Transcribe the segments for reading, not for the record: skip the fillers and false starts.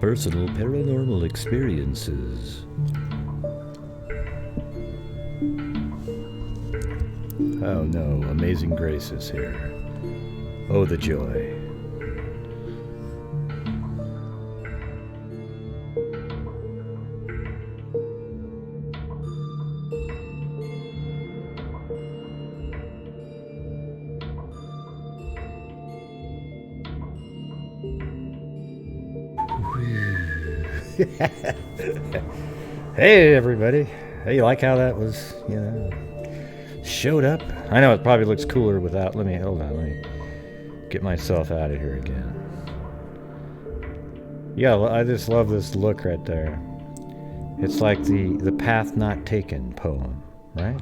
Personal paranormal experiences. Oh no, Amazing Grace is here. Oh, the joy. Hey everybody. Hey, you like how that was, showed up? I know it probably looks cooler without, let me get myself out of here again. Yeah, I just love this look right there. It's like the Path Not Taken poem, right?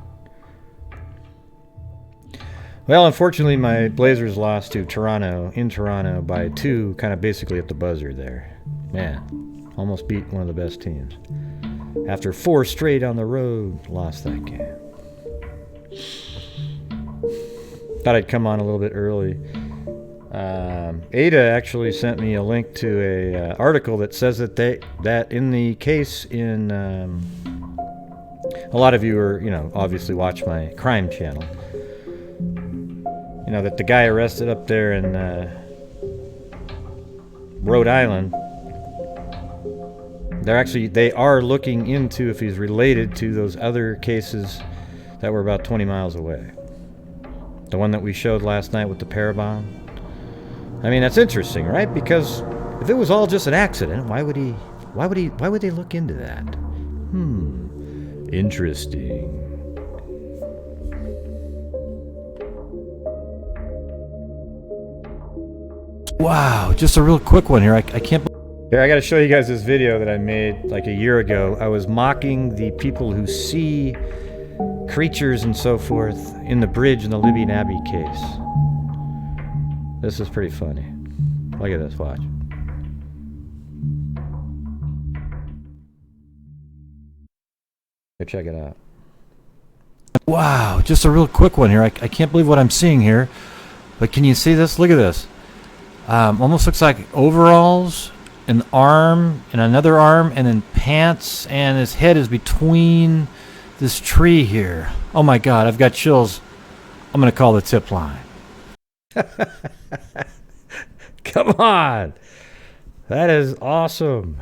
Well, unfortunately my Blazers lost to Toronto, in Toronto, by 2, kind of basically at the buzzer there. Man, almost beat one of the best teams. After 4 straight on the road, lost that game. Thought I'd come on a little bit early. Ada actually sent me a link to a article that says that in the case in a lot of you are obviously watch my crime channel. That the guy arrested up there in Rhode Island. They are looking into if he's related to those other cases that were about 20 miles away. The one that we showed last night with the parabomb. I mean, that's interesting, right? Because if it was all just an accident, why would they look into that? Interesting. Wow, just a real quick one here. I can't believe. Here, I got to show you guys this video that I made like a year ago. I was mocking the people who see creatures and so forth in the bridge in the Libby and Abbey case. This is pretty funny. Look at this, watch. Go check it out. Wow, just a real quick one here. I can't believe what I'm seeing here. But can you see this? Look at this. Almost looks like overalls, an arm, and another arm, and then pants, and his head is between this tree here. Oh my God, I've got chills. I'm going to call the tip line. Come on. That is awesome.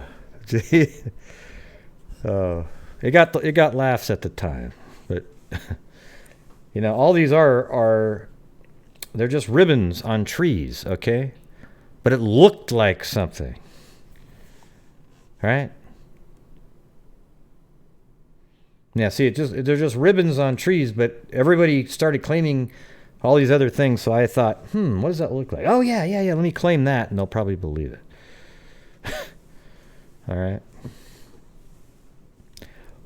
It got laughs at the time, but all these are they're just ribbons on trees, okay? But it looked like something. Right? Yeah, see, they're just ribbons on trees, but everybody started claiming all these other things, so I thought, what does that look like? Oh, yeah, let me claim that, and they'll probably believe it. All right.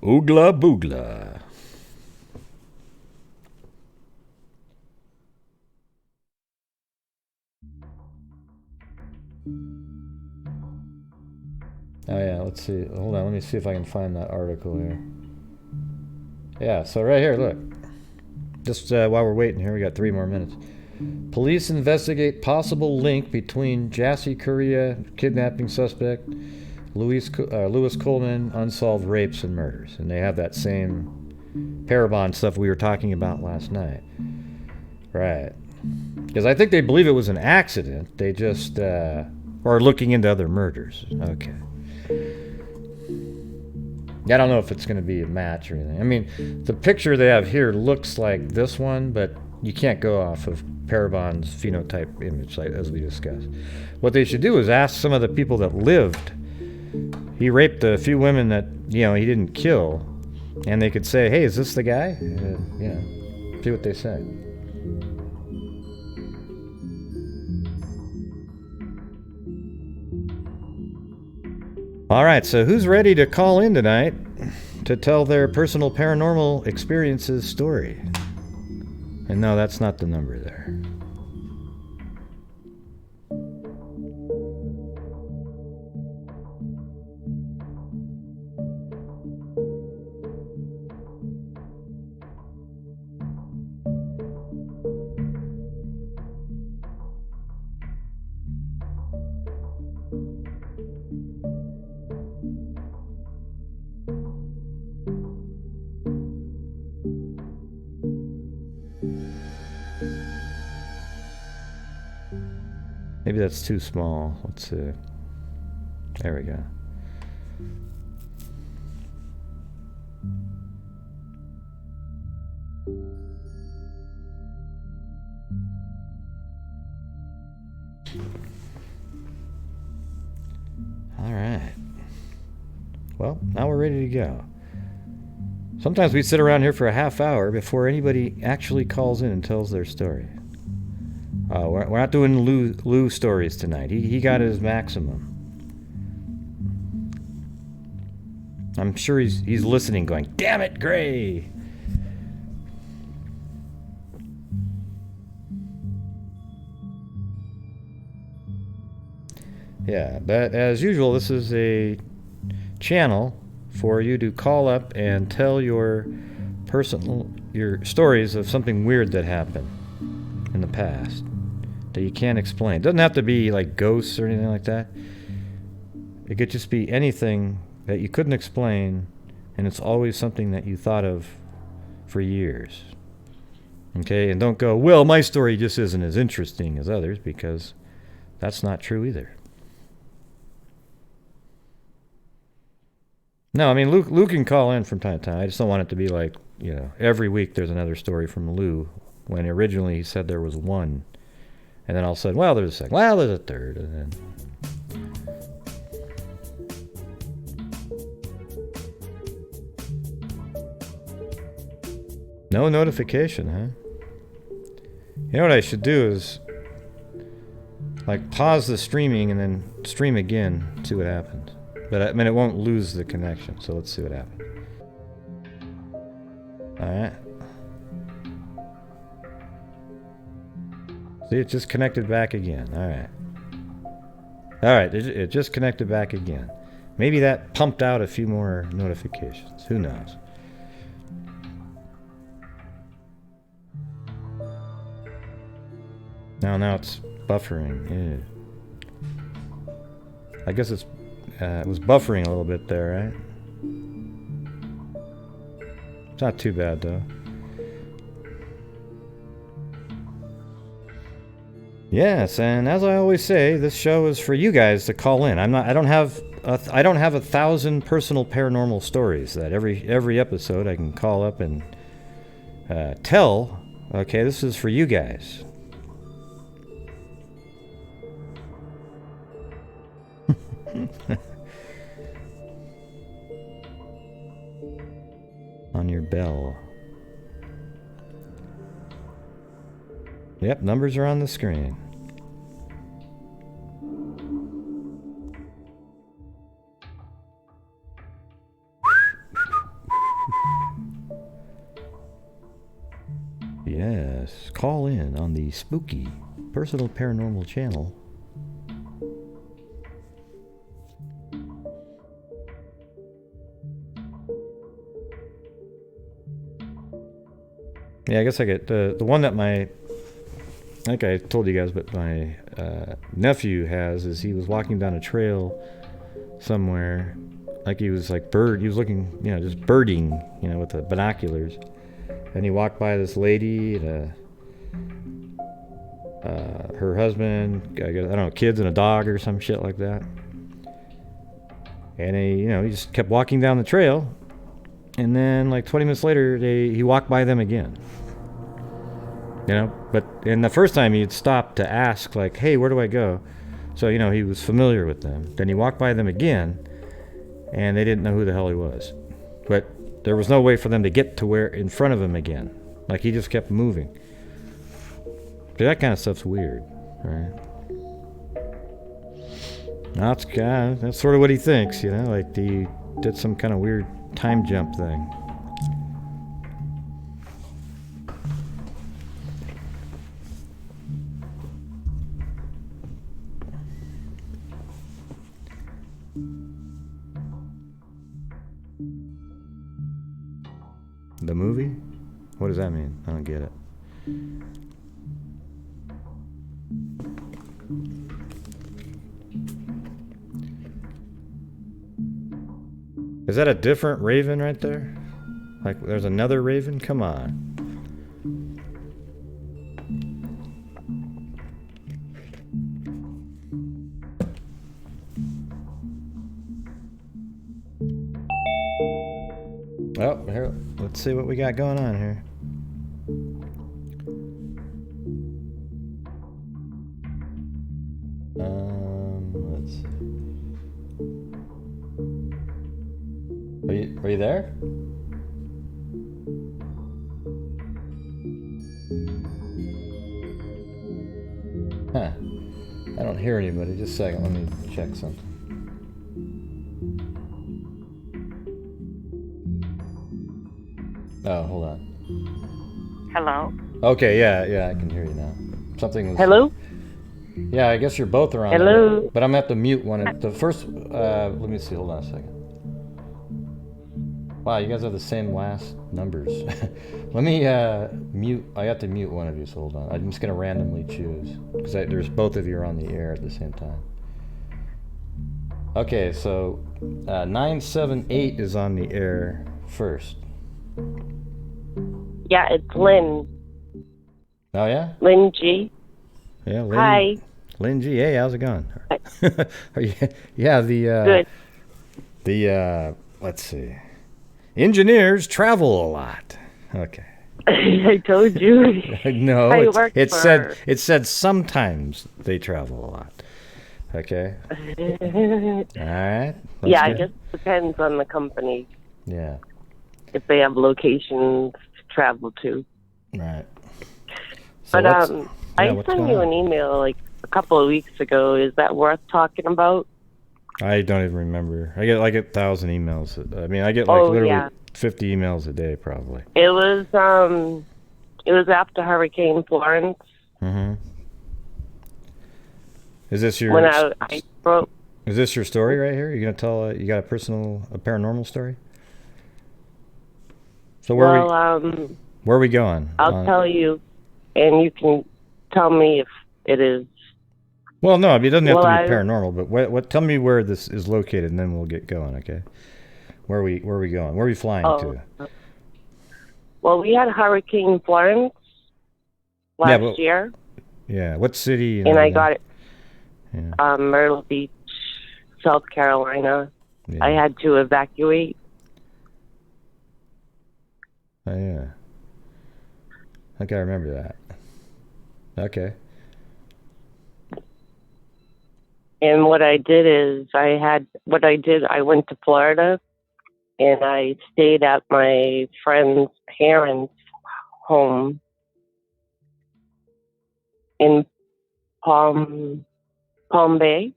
Oogla boogla. Oh yeah, let's see. Hold on, let me see if I can find that article here. Yeah, so right here, look. Just while we're waiting here, we got 3 more minutes. Police investigate possible link between Jassy Korea, kidnapping suspect, Lewis Coleman, unsolved rapes and murders. And they have that same parabon stuff we were talking about last night. Right. Because I think they believe it was an accident. They just are looking into other murders. Okay. I don't know if it's going to be a match or anything. I mean, the picture they have here looks like this one, but you can't go off of Parabon's phenotype image, like, as we discussed. What they should do is ask some of the people that lived he raped a few women that, you know, he didn't kill, and they could say, hey, is this the guy? You know, see what they say. All right, so who's ready to call in tonight to tell their personal paranormal experiences story? And no, that's not the number there. Maybe that's too small. Let's see. There we go. All right. Well, now we're ready to go. Sometimes we sit around here for a half hour before anybody actually calls in and tells their story. We're not doing Lou stories tonight. He got his maximum. I'm sure he's listening going, damn it, Gray! Yeah, but as usual, this is a channel for you to call up and tell your stories of something weird that happened in the past that you can't explain. It doesn't have to be like ghosts or anything like that. It could just be anything that you couldn't explain, and it's always something that you thought of for years. Okay, and don't go, well, my story just isn't as interesting as others, because that's not true either. No, I mean, Lou can call in from time to time. I just don't want it to be like, you know, every week there's another story from Lou, when originally he said there was one. And then all of a sudden, well, there's a second, well, there's a third, and then... No notification, huh? You know what I should do is, like, pause the streaming and then stream again, see what happens. But, I mean, it won't lose the connection, so let's see what happens. Alright. See, it just connected back again. Alright. Alright, it just connected back again. Maybe that pumped out a few more notifications. Who knows? Now it's buffering. Ew. I guess it was buffering a little bit there, right? It's not too bad, though. Yes, and as I always say, this show is for you guys to call in. I don't have 1,000 personal paranormal stories that every episode I can call up and tell. Okay, this is for you guys. On your bell. Yep, numbers are on the screen. Yes, call in on the spooky personal paranormal channel. Yeah, I guess I get the one that I think I told you guys, but my nephew has, is he was walking down a trail somewhere, like he was like he was looking, you know, just birding, you know, with the binoculars, and he walked by this lady and her husband, I guess, I don't know, kids and a dog or some shit like that, and he just kept walking down the trail, and then like 20 minutes later he walked by them again. You know, but in the first time he'd stopped to ask, like, hey, where do I go? So, you know, he was familiar with them. Then he walked by them again, and they didn't know who the hell he was. But there was no way for them to get to where in front of him again. Like, he just kept moving. But that kind of stuff's weird, right? That's sort of what he thinks, you know, like he did some kind of weird time jump thing. The movie? What does that mean? I don't get it. Is that a different raven right there? Like, there's another raven? Come on. Oh, here, let's see what we got going on here. Let's see. Are you there? Huh. I don't hear anybody. Just a second. Let me check something. Oh, hold on. Hello? Okay, yeah, I can hear you now. Something was... Hello? Yeah, I guess you're both around. Hello? There, but I'm going to have to mute one. The first... let me see. Hold on a second. Wow, you guys have the same last numbers. Let me mute... I have to mute one of you, so hold on. I'm just going to randomly choose. Because there's both of you are on the air at the same time. Okay, so 978 is on the air first. Yeah, it's Lynn. Oh, yeah? Lynn G. Yeah, Lynn. Hi. Lynn G. Hey, how's it going? Are you, yeah, Good. Let's see. Engineers travel a lot. Okay. I told you. No, it said sometimes they travel a lot. Okay. All right. Yeah, I guess it depends on the company. Yeah. If they have locations to travel to. Right. So but I sent you an email like a couple of weeks ago. Is that worth talking about? I don't even remember. I get like 1,000 emails. I mean, I get like literally 50 emails a day, probably. It was after Hurricane Florence. Mm-hmm. Is this your? When I wrote. Is this your story right here? You gonna tell? You got a paranormal story? So where are we going? I'll tell you, and you can tell me if it is. Well, no, I mean, it doesn't have to be paranormal, but what? Tell me where this is located, and then we'll get going. Okay. Where are we going? Where are we flying to? Well, we had Hurricane Florence last year. Yeah. What city? And I got it. Yeah. Myrtle Beach, South Carolina. Yeah. I had to evacuate. Oh, yeah. I think I remember that. Okay. And what I did is I went to Florida and I stayed at my friend's parents' home in Palm Bay,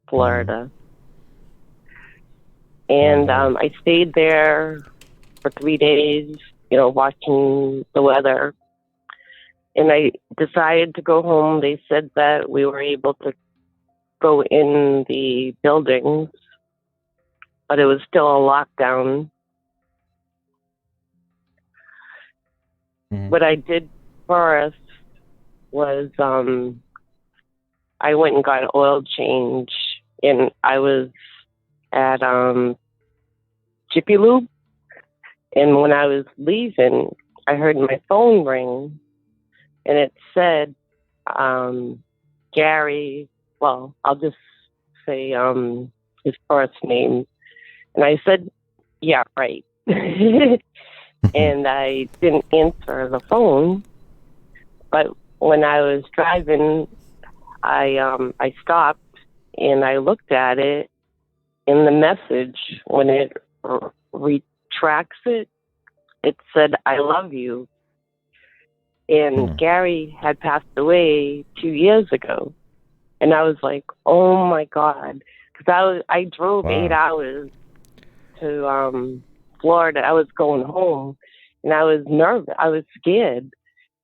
Florida. And I stayed there for 3 days, watching the weather. And I decided to go home. They said that we were able to go in the buildings, but it was still a lockdown. Mm-hmm. What I did first was I went and got an oil change, and I was at Jiffy Lube. And when I was leaving, I heard my phone ring, and it said, Gary, well, I'll just say his first name. And I said, yeah, right. And I didn't answer the phone. But when I was driving, I stopped and I looked at it, in the message, when it retracts it, it said, "I love you." And Gary had passed away 2 years ago. And I was like, oh my God. Because I drove 8 hours to Florida. I was going home and I was nervous. I was scared.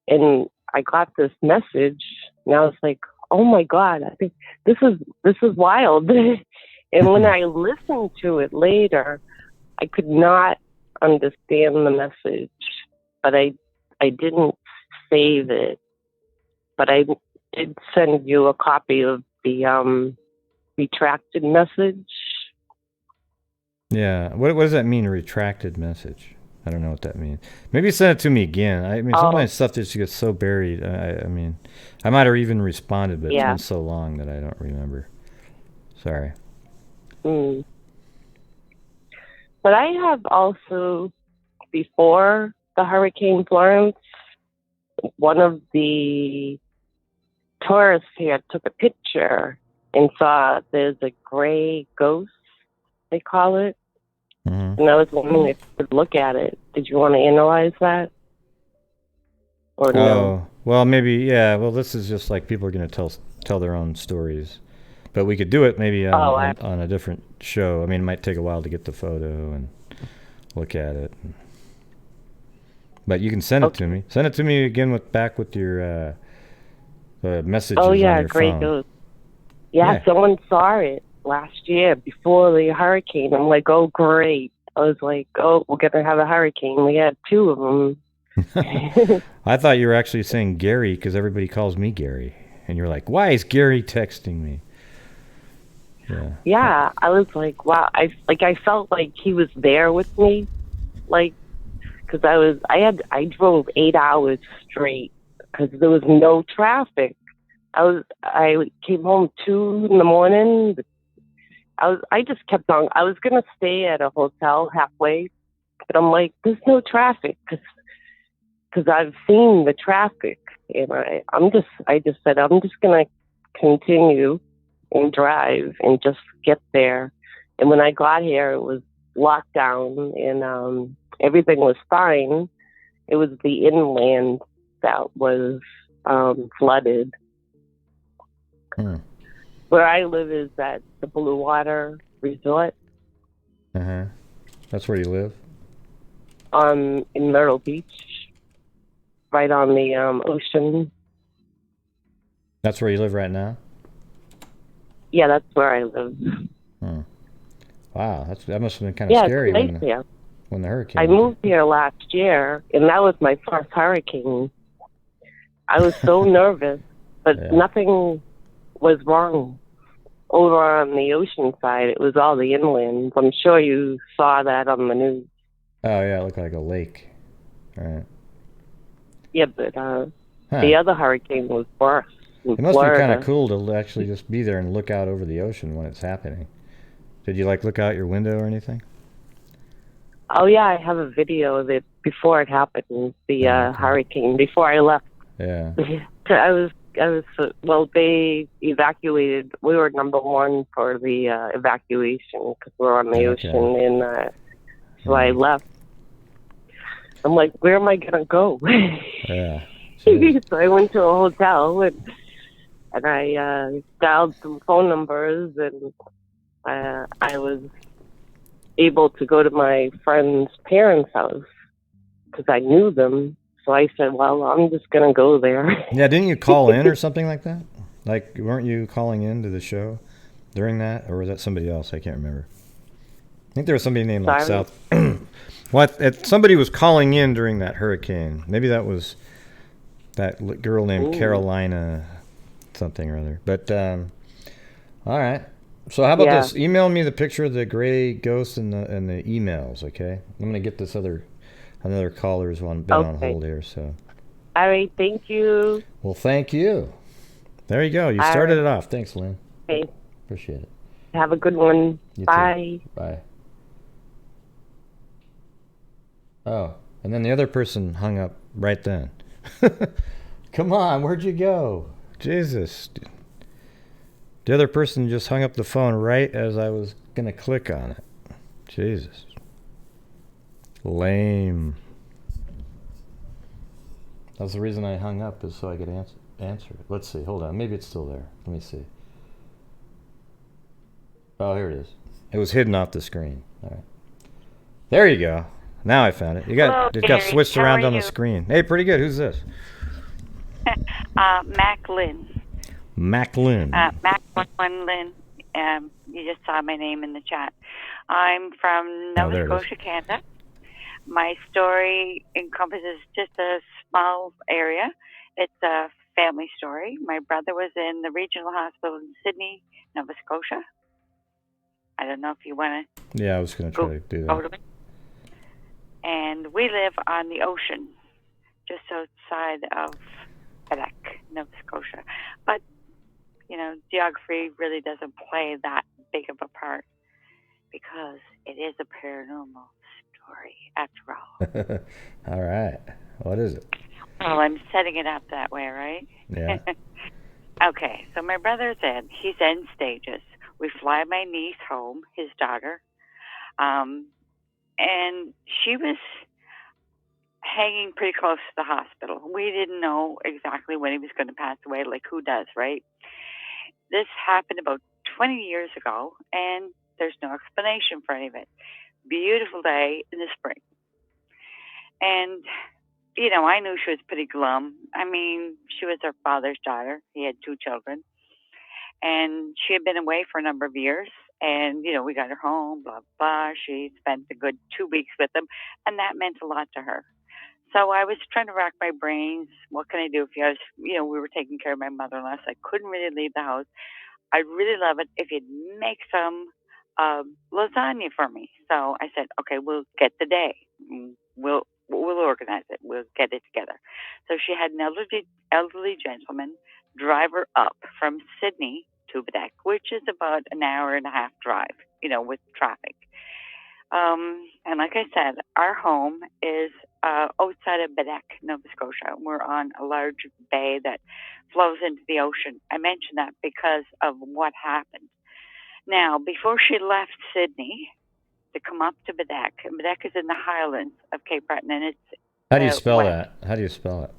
And I got this message and I was like, oh my God, I think this is wild. And when I listened to it later, I could not understand the message, but I didn't save it. But I did send you a copy of the retracted message. Yeah. What does that mean, a retracted message? I don't know what that means. Maybe send it to me again. I mean, sometimes stuff just gets so buried. I mean, I might have even responded, but it's been so long that I don't remember. Sorry. But I have also, before the Hurricane Florence, one of the tourists here took a picture and saw there's a gray ghost, they call it. And I was wondering if you could look at it. Did you want to analyze that? Or no? Well, maybe, yeah. Well, this is just like people are going to tell their own stories. But we could do it maybe on a different show. I mean, it might take a while to get the photo and look at it. But you can send it to me. Send it to me again back with your messages on your great phone. ghost. Yeah, someone saw it last year before the hurricane. I'm like, oh, great. I was like, oh, we're going to have a hurricane. We had 2 of them. I thought you were actually saying Gary because everybody calls me Gary. And you're like, why is Gary texting me? Yeah, I was like, wow. I felt like he was there with me. Like, because I drove 8 hours straight because there was no traffic. I came home 2 in the morning. I just kept on. I was gonna stay at a hotel halfway, but I'm like, there's no traffic because I've seen the traffic, and I just said I'm just gonna continue and drive and just get there. And when I got here, it was locked down and everything was fine. It was the inland that was flooded. Where I live is at the Blue Water Resort. That's where you live? In Myrtle Beach, right on the ocean. That's where you live right now? Yeah, that's where I live. Wow, that must have been kind of scary when the hurricane. I moved here last year, and that was my first hurricane. I was so nervous, but nothing was wrong. Over on the ocean side, it was all the inland. I'm sure you saw that on the news. Oh, yeah, it looked like a lake. All right. Yeah, but the other hurricane was worse. It must be kind of cool to actually just be there and look out over the ocean when it's happening. Did you, look out your window or anything? Oh, yeah, I have a video of it before it happened, the hurricane, before I left. Yeah. They evacuated. We were number 1 for the evacuation because we were on the ocean, and so I left. I'm like, where am I going to go? Yeah. So I went to a hotel, and I dialed some phone numbers, and I was able to go to my friend's parents' house because I knew them. So I said, well, I'm just going to go there. Yeah, didn't you call in or something like that? Weren't you calling in to the show during that? Or was that somebody else? I can't remember. I think there was somebody named South. Somebody was calling in during that hurricane. Maybe that was that girl named Carolina something or other. But, all right. So how about this? Email me the picture of the gray ghost and the emails, okay? I'm going to get this another caller's been on hold here, so. All right, thank you. Well, thank you. There you go. You started it off. Thanks, Lynn. Okay. Appreciate it. Have a good one. You Bye. Too. Bye. Oh, and then the other person hung up right then. Come on, where'd you go? Jesus. The other person just hung up the phone right as I was gonna click on it. Jesus. Lame. That's the reason I hung up, is so I could answer it. Let's see. Hold on. Maybe it's still there. Let me see. Oh, here it is. It was hidden off the screen. All right. There you go. Now I found it. It got switched around on the screen. Hey, pretty good. Who's this? Mac Lynn. Mac Lynn. Mac Lynn. You just saw my name in the chat. I'm from Nova Scotia, Canada. My story encompasses just a small area. It's a family story. My brother was in the regional hospital in Sydney, Nova Scotia. I don't know if you want to. Yeah, I was going to try to do that. And we live on the ocean, just outside of Quebec, Nova Scotia. But, you know, geography really doesn't play that big of a part because it is a paranormal story, after all. All right. What is it? Well, I'm setting it up that way, right? Yeah. Okay, so my brother's in. He's end stages. We fly my niece home, his daughter, and she was hanging pretty close to the hospital. We didn't know exactly when he was going to pass away, like who does, right? This happened about 20 years ago, and there's no explanation for any of it. Beautiful day in the spring. And, you know, I knew she was pretty glum. I mean, she was her father's daughter. He had 2 children. And she had been away for a number of years. And, you know, we got her home, blah, blah. She spent a good 2 weeks with him. And that meant a lot to her. So I was trying to rack my brains. What can I do? We were taking care of my mother-in-law, so I couldn't really leave the house. I'd really love it if you'd make some lasagna for me. So I said, okay, we'll get the day. We'll organize it. We'll get it together. So she had an elderly gentleman drive her up from Sydney to Quebec, which is about an hour and a half drive, you know, with traffic. And like I said, our home is outside of Quebec, Nova Scotia. We're on a large bay that flows into the ocean. I mention that because of what happened. Now, before she left Sydney to come up to Quebec, Quebec is in the highlands of Cape Breton, and it's How do you spell that? How do you spell it?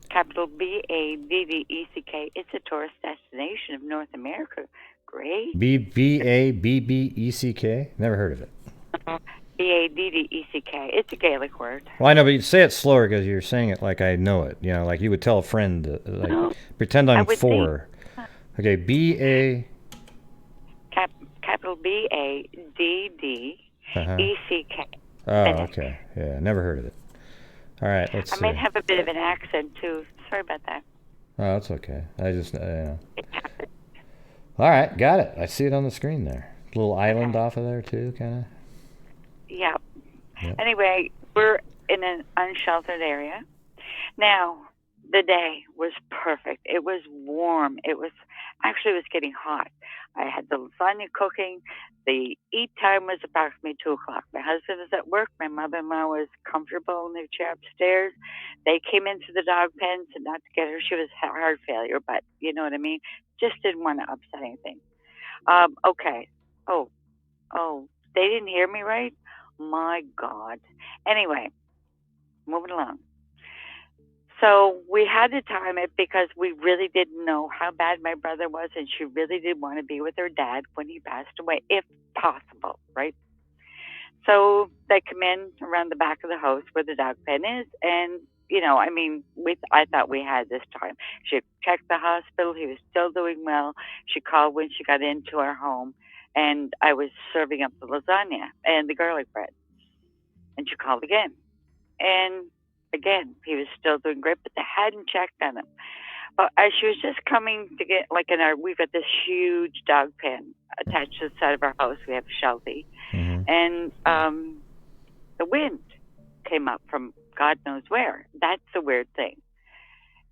Capital B-A-D-D-E-C-K. It's a tourist destination of North America. Great. B-A-B-B-E-C-K? Never heard of it. B-A-D-D-E-C-K. It's a Gaelic word. Well, I know, but you say it slower because you're saying it like I know it. You know, like you would tell a friend, pretend I'm 4. Okay, B-A... Capital B-A-D-D-E-C-K. Oh, okay. Yeah, never heard of it. All right, let's see. I might have a bit of an accent, too. Sorry about that. Oh, that's okay. I just, It happens. All right, got it. I see it on the screen there. A little island off of there, too, kind of. Yeah. Yep. Anyway, we're in an unsheltered area. Now, the day was perfect. It was warm. It was getting hot. I had the lasagna cooking. The eat time was approximately 2 o'clock. My husband was at work. My mother-in-law was comfortable in their chair upstairs. They came into the dog pen, so not to get her. She was heart failure, but you know what I mean? Just didn't want to upset anything. Okay. Oh, they didn't hear me right? My God. Anyway, moving along. So we had to time it because we really didn't know how bad my brother was, and she really did want to be with her dad when he passed away, if possible, right? So they come in around the back of the house where the dog pen is, and, you know, I mean, I thought we had this time. She checked the hospital. He was still doing well. She called when she got into our home, and I was serving up the lasagna and the garlic bread. And she called again. And again, he was still doing great, but they hadn't checked on him. But as she was just coming to get, we've got this huge dog pen attached to the side of our house. We have Shadowy. Mm-hmm. And the wind came up from God knows where. That's the weird thing.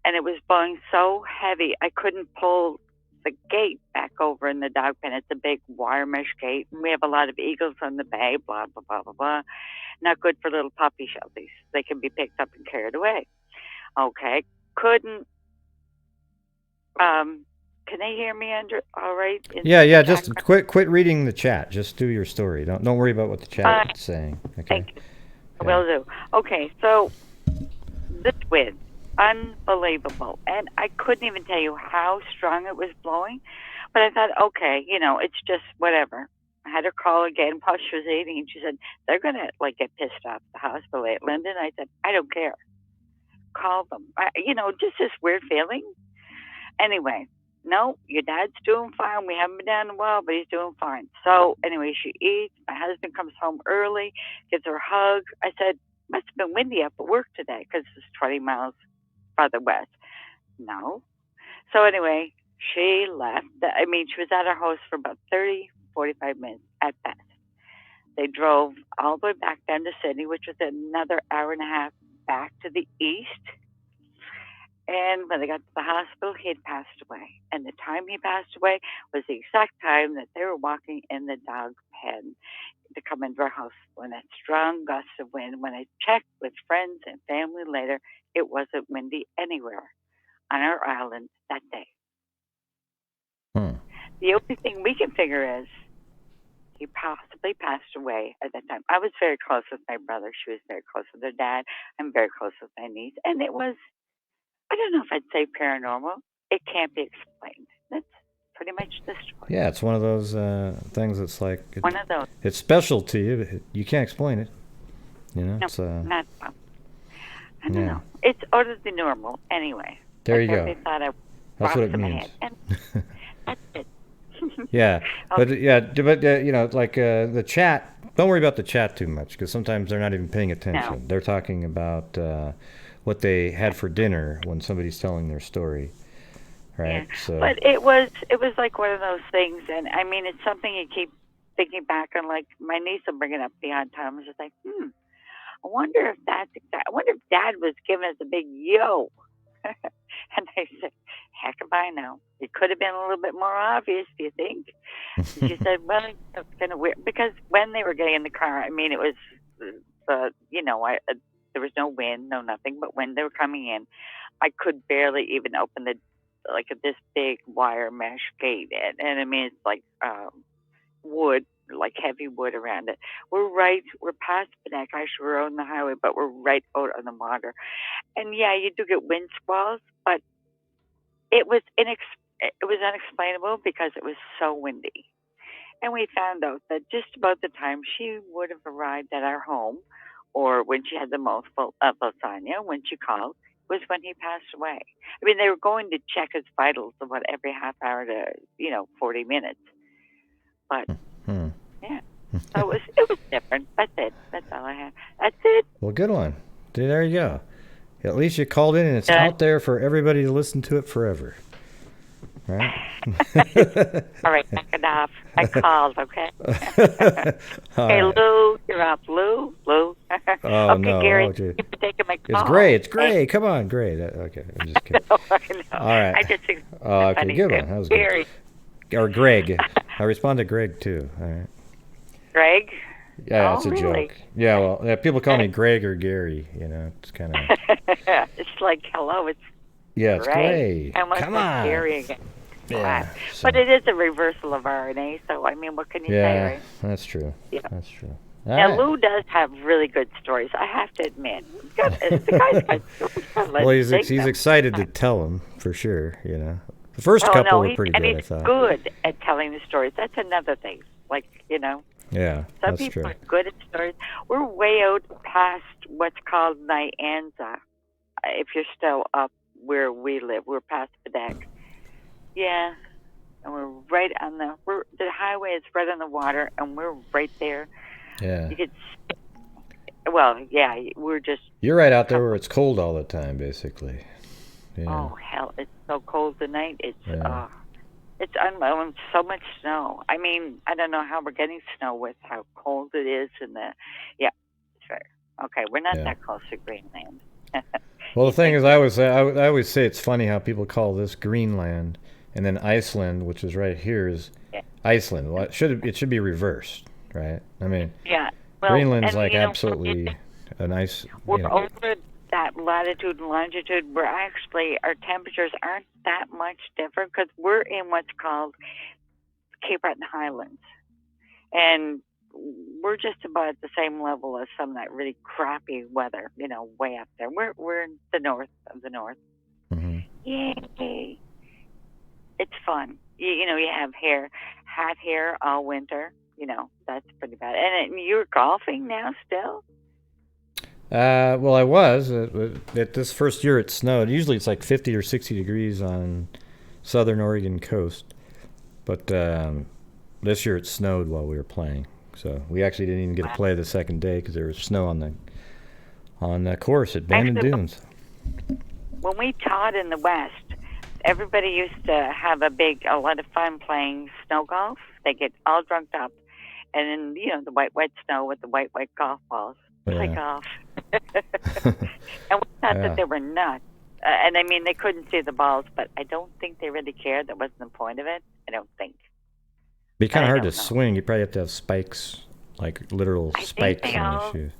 And it was blowing so heavy, I couldn't pull the gate back over in the dog pen. It's a big wire mesh gate. And we have a lot of eagles on the bay, blah, blah, blah, blah, blah. Not good for little puppy shelties. They can be picked up and carried away. Okay. Couldn't Can they hear me all right? Yeah. Just quit reading the chat. Just do your story. Don't worry about what the chat is saying. Okay. Thank you. Yeah. Will do. Okay, so this wind, unbelievable, and I couldn't even tell you how strong it was blowing. But I thought, okay, it's just whatever. I had her call again while she was eating, and she said they're gonna get pissed off at the hospital at Linden. I said, I don't care. Call them. Just this weird feeling. Anyway, no, your dad's doing fine. We haven't been down in a while, but he's doing fine. So anyway, she eats. My husband comes home early, gives her a hug. I said, must have been windy up at work today because it's 20 miles farther west. No. So anyway, she left. She was at our house for about 30, 45 minutes at best. They drove all the way back down to Sydney, which was another hour and a half back to the east. And when they got to the hospital, he had passed away. And the time he passed away was the exact time that they were walking in the dog pen to come into our house when a strong gust of wind. When I checked with friends and family later, it wasn't windy anywhere on our island that day. The only thing we can figure is he possibly passed away at that time. I was very close with my brother. She was very close with her dad. I'm very close with my niece. And it was, I don't know if I'd say paranormal. It can't be explained. That's pretty much the story. Yeah, it's one of those things that's like... one of those. It's special to you, but you can't explain it. No, not well. I don't know. It's out of the normal anyway. There you go. That's what it means. And that's it. Yeah, but the chat. Don't worry about the chat too much because sometimes they're not even paying attention. No. They're talking about what they had for dinner when somebody's telling their story, right? Yeah. So, but it was like one of those things, and it's something you keep thinking back on. Like my niece will bring it up the odd time. It's just like, I wonder if that's exact. I wonder if Dad was giving us a big yo. And I said, heck if I know. It could have been a little bit more obvious, do you think? She said, well, it's kind of weird. Because when they were getting in the car, it was, there was no wind, no nothing. But when they were coming in, I could barely even open this big wire mesh gate. And it's like wood, like heavy wood around it. We're past Benek. Actually, we're on the highway, but we're right out on the water. And yeah, you do get wind squalls, but it was unexplainable because it was so windy. And we found out that just about the time she would have arrived at our home, or when she had the mouthful of lasagna, when she called, was when he passed away. They were going to check his vitals about every half hour to, 40 minutes. But yeah, so it was different. That's it. That's all I have. That's it. Well, good one. There you go. At least you called in, and it's out there for everybody to listen to it forever. Right? All right, knock it off. I called, okay? Okay, Lou, you're up. Lou. Oh, okay, no. Gary, Oh, you're taking my call. It's Gray. Come on, Gray. Okay, I'm just kidding. No. All right. I just think okay, good one. That was Gary. Good. Or Greg. I respond to Greg, too. All right. Greg? Yeah, that's a really? joke. Yeah, well, people call me Greg or Gary. It's kind of... It's like, hello, it's it's Gray. Come on. Gary again. Yeah. But it is a reversal of RNA, so what can you say, right? That's true. Yeah. That's true. Now, Lou does have really good stories, I have to admit. The guy's got well, he's excited to tell them, for sure, The first couple were pretty good, I thought. And he's good at telling the stories. That's another thing. Yeah, some people are good at stories. We're way out past what's called Nyanza. If you're still up where we live, we're past Benek. Yeah, and we're right on the highway is right on the water, and we're right there. Yeah. You could. We're just. You're right out there where it's cold all the time, basically. Yeah. Oh hell! It's so cold tonight. It's it's so much snow. I don't know how we're getting snow with how cold it is, and it's fair. Okay, we're not that close to Greenland. Well, the thing is, I always say it's funny how people call this Greenland, and then Iceland, which is right here, is Iceland. Well, it should be reversed, right? Yeah. Well, Greenland's absolutely a nice. We're over that latitude and longitude where actually our temperatures aren't that much different because we're in what's called Cape Breton Highlands. And we're just about at the same level as some of that really crappy weather, way up there. We're in the north of the north. Mm-hmm. Yay! It's fun. You have hat hair all winter. That's pretty bad. And you're golfing now still? Well, I was. At this first year it snowed. Usually it's like 50 or 60 degrees on southern Oregon coast. But this year it snowed while we were playing. So we actually didn't even get to play the second day because there was snow on the course at Bandon Dunes. When we taught in the West, everybody used to have a lot of fun playing snow golf. They get all drunked up. And then, the white snow with the white golf balls. Play golf. And we thought that they were nuts. And I mean, they couldn't see the balls, but I don't think they really cared. That wasn't the point of it. I don't think. It'd be kind of hard to swing. You probably have to have spikes, like literal spikes on your shoes.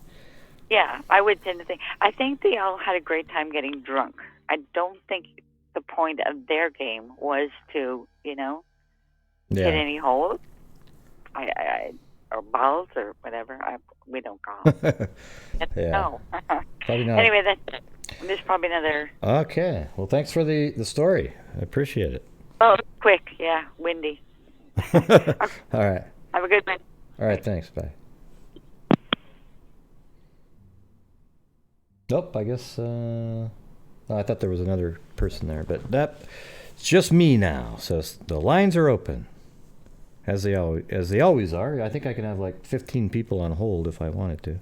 Yeah, I would tend to think. I think they all had a great time getting drunk. I don't think the point of their game was to, hit any holes. Or balls or whatever. We don't golf. No. Probably not. Anyway, there's probably another. Okay. Well, thanks for the story. I appreciate it. Oh, quick. Yeah, windy. All right. Have a good one. All right. Thanks. Bye. Nope. I guess. I thought there was another person there, but it's just me now. So the lines are open. As they always are. I think I can have like 15 people on hold if I wanted to.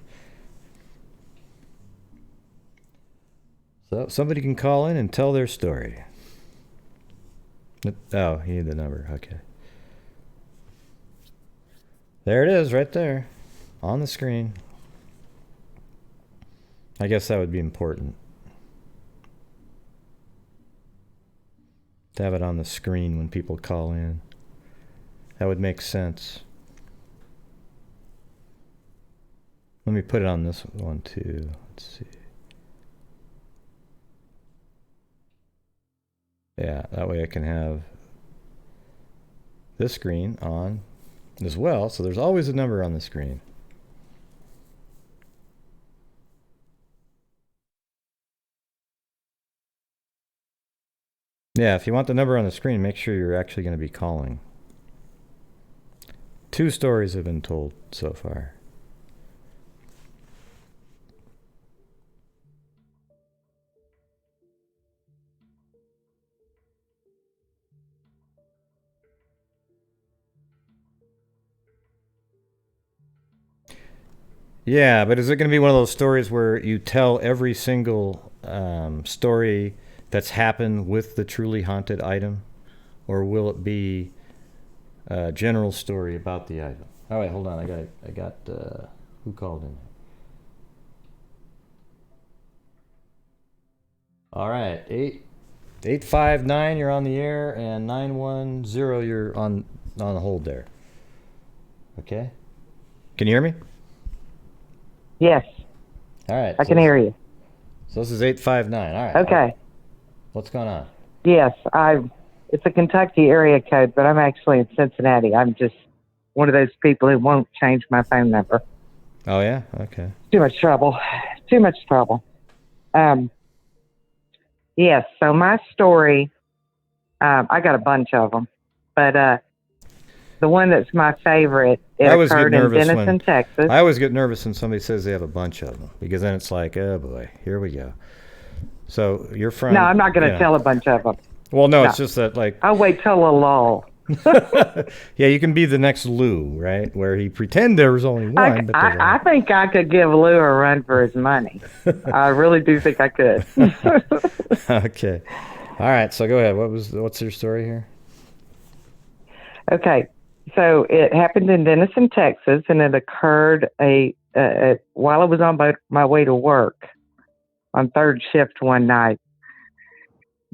So somebody can call in and tell their story. Oh, you need the number. Okay. There it is, right there, on the screen. I guess that would be important to have it on the screen when people call in. That would make sense. Let me put it on this one too. Let's see. Yeah, that way I can have this screen on as well. So there's always a number on the screen. Yeah, if you want the number on the screen, make sure you're actually going to be calling. 2 stories have been told so far. Yeah, but is it going to be one of those stories where you tell every single story that's happened with the truly haunted item? Or will it be a general story about the item? Oh, wait, hold on. I got who called in? All right, 859, you're on the air, and 910, you're on the hold there. Okay? Can you hear me? Yes. All right. I can hear you. So this is 859. All right. Okay. What's going on? Yes, it's a Kentucky area code, but I'm actually in Cincinnati. I'm just one of those people who won't change my phone number. Oh, yeah? Okay. Too much trouble. Yes, so my story, I got a bunch of them, but the one that's my favorite, it occurred in Denison, Texas. I always get nervous when somebody says they have a bunch of them, because then it's like, oh boy, here we go. So you're from... No, I'm not going to tell a bunch of them. Well, no, it's just that, like... I'll wait till a lull. Yeah, you can be the next Lou, right? Where he pretend there was only one. But I think I could give Lou a run for his money. I really do think I could. Okay. All right, so go ahead. What's your story here? Okay. So it happened in Denison, Texas, and it occurred while I was on my way to work on third shift one night.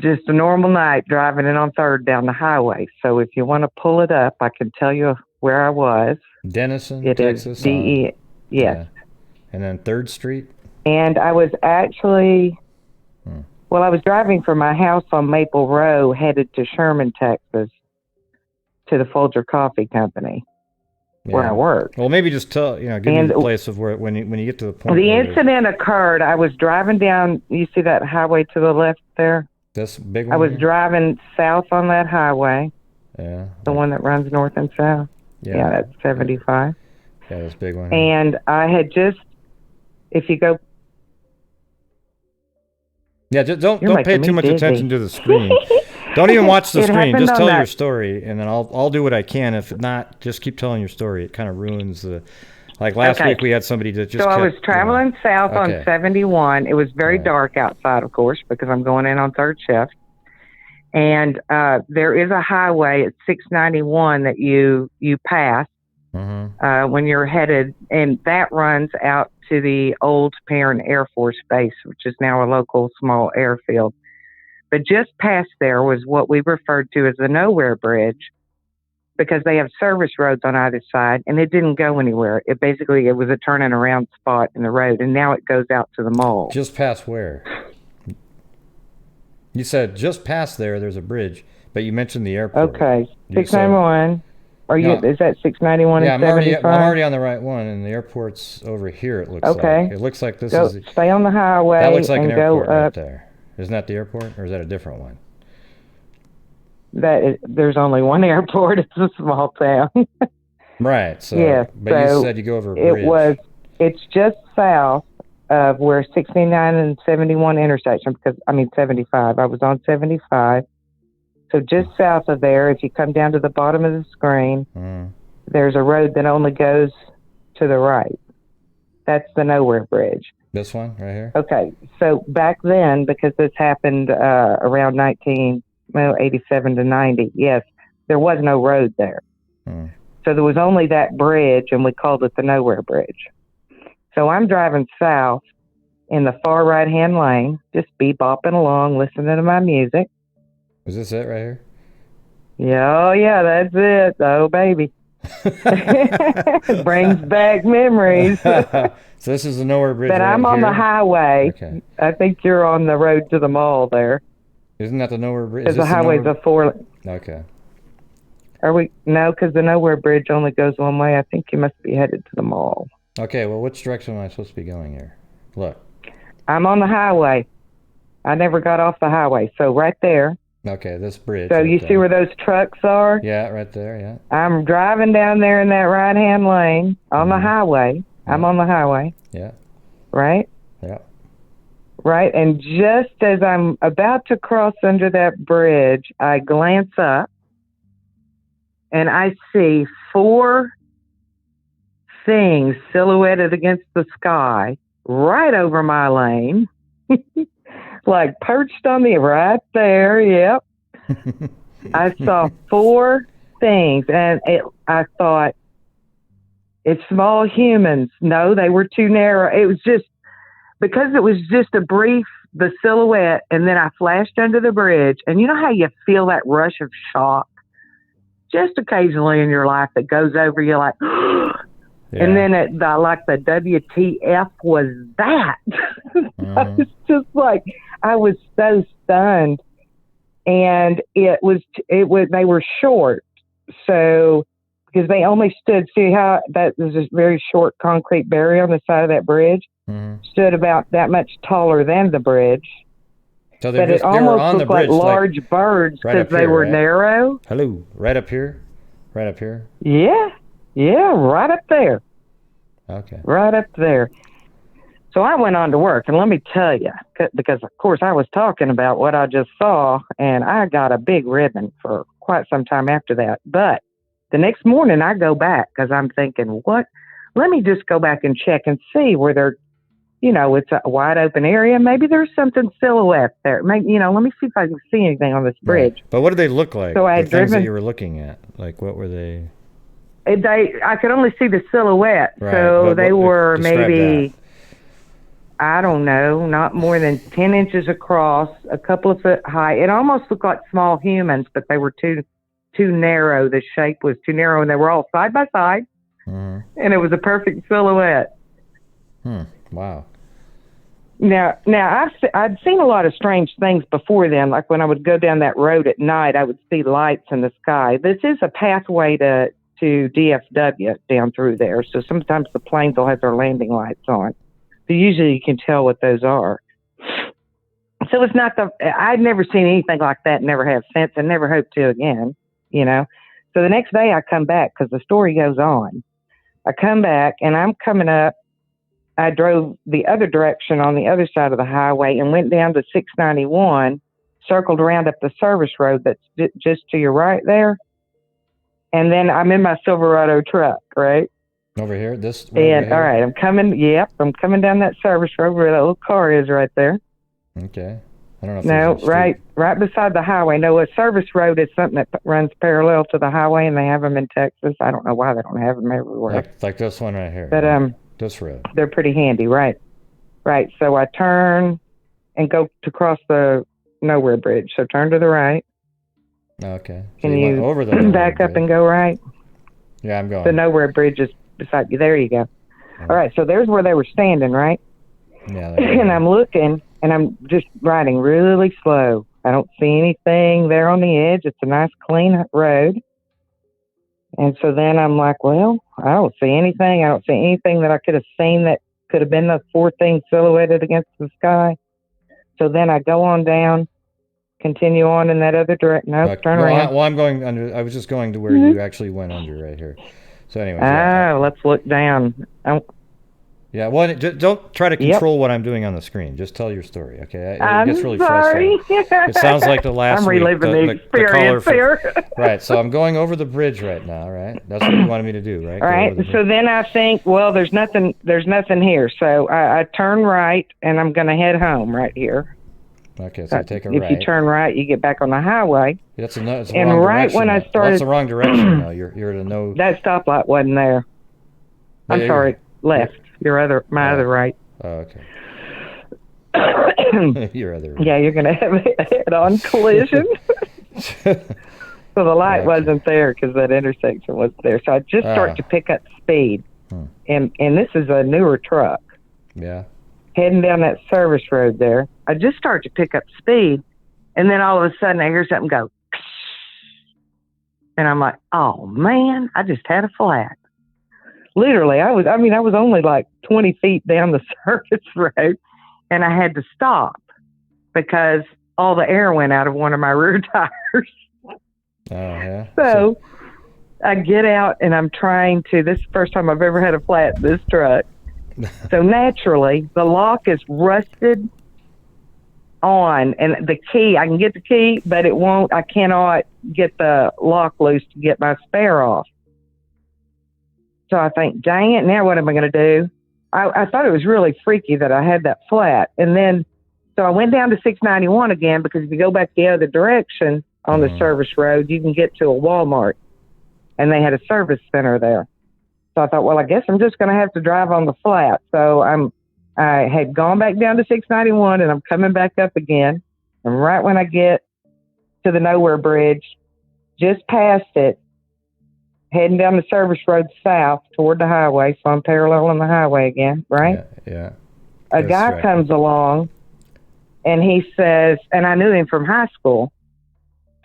Just a normal night driving in on third down the highway. So if you want to pull it up, I can tell you where I was. Denison, it Texas. It is DE. Yes. Yeah. And then 3rd Street? And I was actually, I was driving from my house on Maple Row headed to Sherman, Texas, to the Folger Coffee Company where I work. Well, maybe just give me the place of where when you get to the point. The incident occurred. I was driving down. You see that highway to the left there? This big one. I was driving south on that highway. Yeah. The one that runs north and south. Yeah, that's 75. Yeah, this big one. And I had just, if you go. Yeah, just don't pay too much attention to the screen. Don't even watch the screen. Just tell your story, and then I'll do what I can. If not, just keep telling your story. It kind of ruins the. Like last week, we had somebody that just. So I was traveling south on 71. It was very dark outside, of course, because I'm going in on third shift. And there is a highway at 691 that you pass when you're headed, and that runs out to the old Perrin Air Force Base, which is now a local small airfield. But just past there was what we referred to as the Nowhere Bridge, because they have service roads on either side, and it didn't go anywhere. It was a turning around spot in the road, and now it goes out to the mall. Just past where? You said just past there's a bridge, but you mentioned the airport. Okay, 691. Is that 691 and 75? I'm already on the right one, and the airport's over here, it looks like. It looks like this is... Stay on the highway. That looks like an airport right there. Isn't that the airport, or is that a different one? There's only one airport. It's a small town. Right. So, yeah. But you said you go over a bridge. It's just south of where 69 and 71 intersection, 75. I was on 75. So just south of there, if you come down to the bottom of the screen, there's a road that only goes to the right. That's the Nowhere Bridge. This one right here? Okay. So back then, because this happened around 87 to 90, yes, there was no road there. So there was only that bridge, and we called it the Nowhere Bridge. So I'm driving south in the far right-hand lane, just bebopping along, listening to my music. Is this it right here? Yeah, that's it. Oh, baby. Brings back memories. So this is the Nowhere Bridge. But I'm on the highway. Okay. I think you're on the road to the mall there. Isn't that the Nowhere Bridge? Because the highway's a four. Okay. Are we? No, because the Nowhere Bridge only goes one way. I think you must be headed to the mall. Okay, well, which direction am I supposed to be going here? Look. I'm on the highway. I never got off the highway. So right there. Okay, this bridge. So you see where those trucks are? Yeah, right there, yeah. I'm driving down there in that right-hand lane on the highway. Yeah. I'm on the highway. Yeah. Right? Yeah. Right, and just as I'm about to cross under that bridge, I glance up, and I see 4 things silhouetted against the sky right over my lane. Like perched on me right there, yep. I saw 4 things, and I thought, it's small humans. No, they were too narrow. It was just, because it was just the silhouette, and then I flashed under the bridge, and you know how you feel that rush of shock? Just occasionally in your life that goes over you like, and then like the WTF was that? I was just like, I was so stunned, and they were short, so because they only stood. See how that was this very short concrete barrier on the side of that bridge, stood about that much taller than the bridge. So but it almost looked like large birds because they were narrow. Hello, right up here, right up here. Yeah, right up there. Okay. Right up there. So I went on to work, and let me tell you, because of course I was talking about what I just saw, and I got a big ribbon for quite some time after that. But the next morning I go back because I'm thinking, what? Let me just go back and check and see where they're, it's a wide open area. Maybe there's something silhouette there. Maybe, let me see if I can see anything on this bridge. Right. But what did they look like? So the things that you were looking at, like what were they? I could only see the silhouette, right. So they were maybe, that. I don't know, not more than 10 inches across, a couple of foot high. It almost looked like small humans, but they were too narrow. The shape was too narrow, and they were all side by side, and it was a perfect silhouette. Wow. Now I'd seen a lot of strange things before then. Like when I would go down that road at night, I would see lights in the sky. This is a pathway to DFW down through there. So sometimes the planes will have their landing lights on. So usually you can tell what those are. So it's not I'd never seen anything like that, never have since, and never hope to again, you know. So the next day I come back because the story goes on. I come back and I'm coming up. I drove the other direction on the other side of the highway and went down to 691, circled around up the service road that's just to your right there. And then I'm in my Silverado truck, right? Over here? This road And, right here? all right, I'm coming down that service road where that little car is right there. Okay. I don't know if No, there's a street. right beside the highway. No, a service road is something that runs parallel to the highway, and they have them in Texas. I don't know why they don't have them everywhere. Like this one right here. But this road. they're pretty handy, right? Right. So I turn and go to cross the Nowhere Bridge. So turn to the right. Okay. So Can you went over the back up and go right? Yeah, I'm going. The Nowhere Bridge is beside you. There you go. Oh. All right. So there's where they were standing, right? Yeah. And I'm looking, and I'm just riding really slow. I don't see anything there on the edge. It's a nice, clean road. And so then I'm like, well, I don't see anything. I don't see anything that I could have seen that could have been the four things silhouetted against the sky. So then I go on down, continue on in that other direction. No, turn around. I'm going under. I was just going to where you actually went under right here. So anyway. Let's look down. Yeah, well, don't try to control what I'm doing on the screen. Just tell your story, okay? It gets really frustrating. It sounds like the last I'm reliving week, the experience here. Right, so I'm going over the bridge right now, right? That's what you wanted me to do, right? All right, so then I think, well, there's nothing here. So I turn right, and I'm going to head home right here. Okay, so take a if right. If you turn right, you get back on the highway. It's the wrong right direction. When I started, that's the wrong direction. No, you're to no. That stoplight wasn't there. I'm sorry, left. My other right. Oh, okay. Your other right. Yeah, you're gonna have a head-on collision. So the light wasn't there because that intersection was there. So I just start to pick up speed, and this is a newer truck. Yeah. Heading down that service road there, I just start to pick up speed, and then all of a sudden I hear something go, and I'm like, oh man, I just had a flat. Literally, I was only like 20 feet down the service road, and I had to stop because all the air went out of one of my rear tires. Oh, yeah. So I get out, and I'm trying to, this is the first time I've ever had a flat in this truck. So naturally, the lock is rusted on, and the key, I can get the key, but I cannot get the lock loose to get my spare off. So I think, dang it, now what am I going to do? I thought it was really freaky that I had that flat. And then, so I went down to 691 again, because if you go back the other direction on the service road, you can get to a Walmart, and they had a service center there. So I thought, well, I guess I'm just going to have to drive on the flat. So I had gone back down to 691, and I'm coming back up again. And right when I get to the Nowhere Bridge, just past it, heading down the service road south toward the highway, so I'm paralleling the highway again, right? Yeah. A guy comes along, and he says, and I knew him from high school,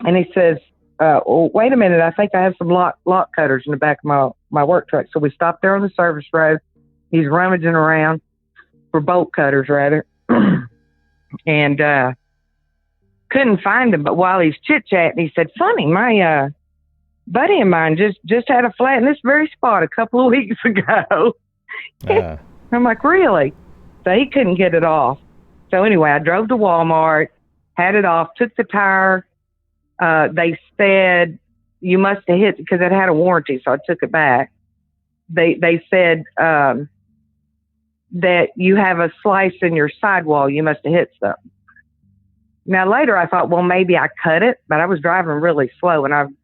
and he says, wait a minute, I think I have some lock cutters in the back of my work truck. So we stopped there on the service road. He's rummaging around for bolt cutters, rather, and couldn't find them. But while he's chit-chatting, he said, funny, my buddy of mine just had a flat in this very spot a couple of weeks ago. I'm like, really? So he couldn't get it off. So anyway, I drove to Walmart, had it off, took the tire. They said, you must have hit, because it had a warranty, so I took it back. They said that you have a slice in your sidewall. You must have hit something. Now, later I thought, well, maybe I cut it, but I was driving really slow, and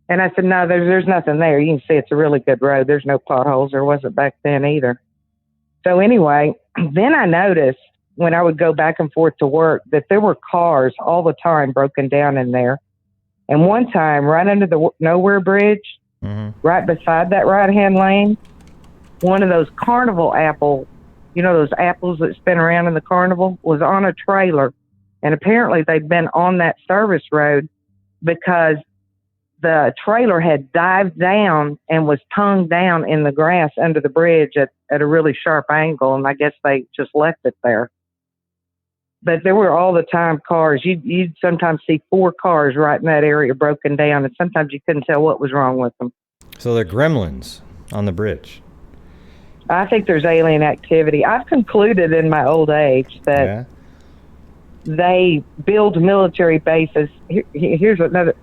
and I said, no, there's nothing there. You can see it's a really good road. There's no potholes. There wasn't back then either. So anyway, then I noticed when I would go back and forth to work that there were cars all the time broken down in there. And one time, right under the Nowhere Bridge, right beside that right-hand lane, one of those carnival apple you know, those apples that spin around in the carnival, was on a trailer. And apparently they'd been on that service road because the trailer had dived down and was tongued down in the grass under the bridge at a really sharp angle. And I guess they just left it there. But there were all the time cars. You'd sometimes see 4 cars right in that area broken down, and sometimes you couldn't tell what was wrong with them. So they're gremlins on the bridge. I think there's alien activity. I've concluded in my old age that they build military bases. Here's another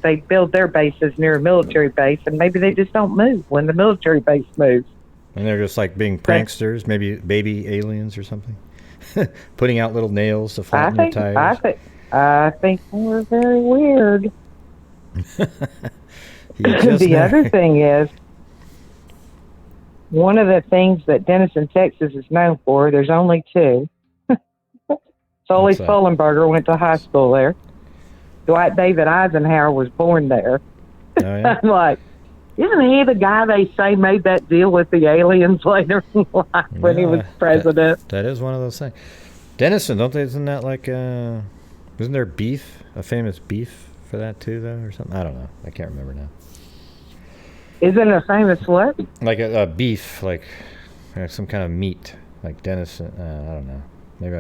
they build their bases near a military base, and maybe they just don't move when the military base moves. And they're just like being pranksters, maybe baby aliens or something, putting out little nails to flatten your tires. I think we're very weird. The other thing is, one of the things that Denison, Texas is known for, there's only 2. Sully Sullenberger went to high school there. Dwight David Eisenhower was born there. Oh, yeah? I'm like, isn't he the guy they say made that deal with the aliens later in life when he was president? That is one of those things. Denison, isn't that like, isn't there beef, a famous beef for that too, though, or something? I don't know. I can't remember now. Isn't it a famous what? Like a beef, like some kind of meat, like Denison. I don't know. Maybe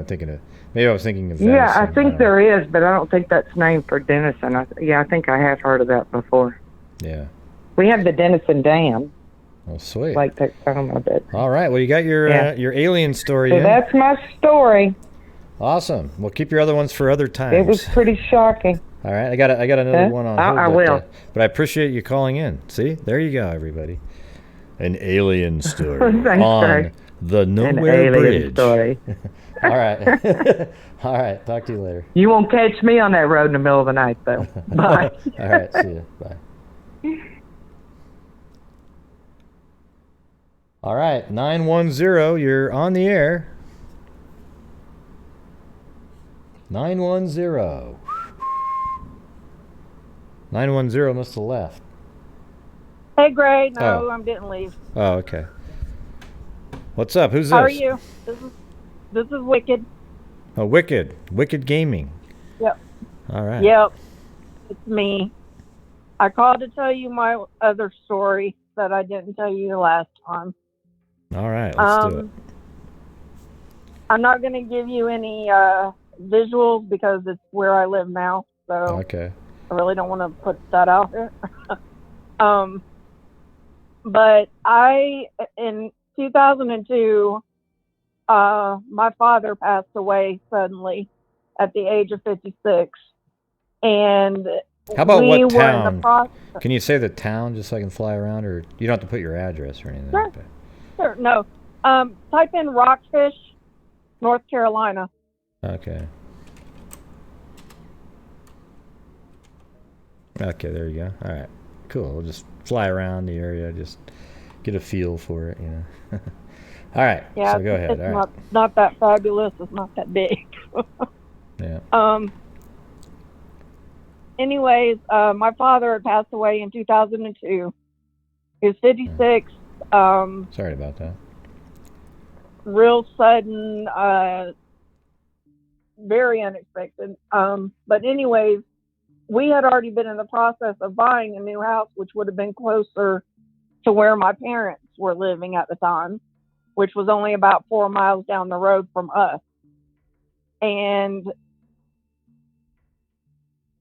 I was thinking of venison. Yeah, I think there is, but I don't think that's named for Denison. I think I have heard of that before. Yeah. We have the Denison Dam. Oh, sweet. Like that a bit. All right. Well, you got your alien story. So that's my story. Awesome. Well, keep your other ones for other times. It was pretty shocking. All right. I got another one on hold. I will. But I appreciate you calling in. See? There you go, everybody. An alien story on the Nowhere Bridge. Story. All right. All right. Talk to you later. You won't catch me on that road in the middle of the night, though. Bye. All right. See you. Bye. All right. 910. You're on the air. 910. 910 must have left. Hey, Gray. No, I didn't leave. Oh, okay. What's up? Who's this? How are you? This is Wicked. Oh, Wicked. Wicked Gaming. Yep. All right. Yep. It's me. I called to tell you my other story that I didn't tell you the last time. All right. Let's do it. I'm not going to give you any visuals because it's where I live now. So okay. I really don't want to put that out there. But in 2002, my father passed away suddenly at the age of 56. And how about what town? Can you say the town just so I can fly around, or you don't have to put your address or anything? Sure. Like that? Sure. No. Type in Rockfish, North Carolina. Okay. Okay, there you go. All right. Cool. We'll just fly around the area, just get a feel for it, you know. All right. Yeah, so go ahead. It's not that fabulous. It's not that big. Yeah. Anyways, my father had passed away in 2002. He was 56. Sorry about that. Real sudden, very unexpected. But anyways, we had already been in the process of buying a new house, which would have been closer to where my parents were living at the time, which was only about 4 miles down the road from us. And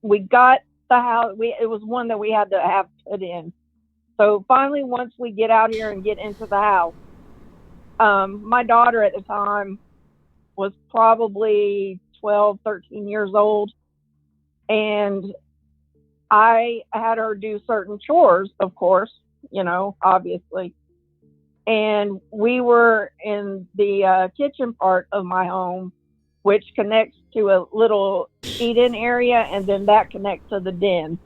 we got the house. It was one that we had to have put in. So finally, once we get out here and get into the house, my daughter at the time was probably 12, 13 years old. And I had her do certain chores, of course, you know, obviously. And we were in the kitchen part of my home, which connects to a little eat-in area, and then that connects to the den,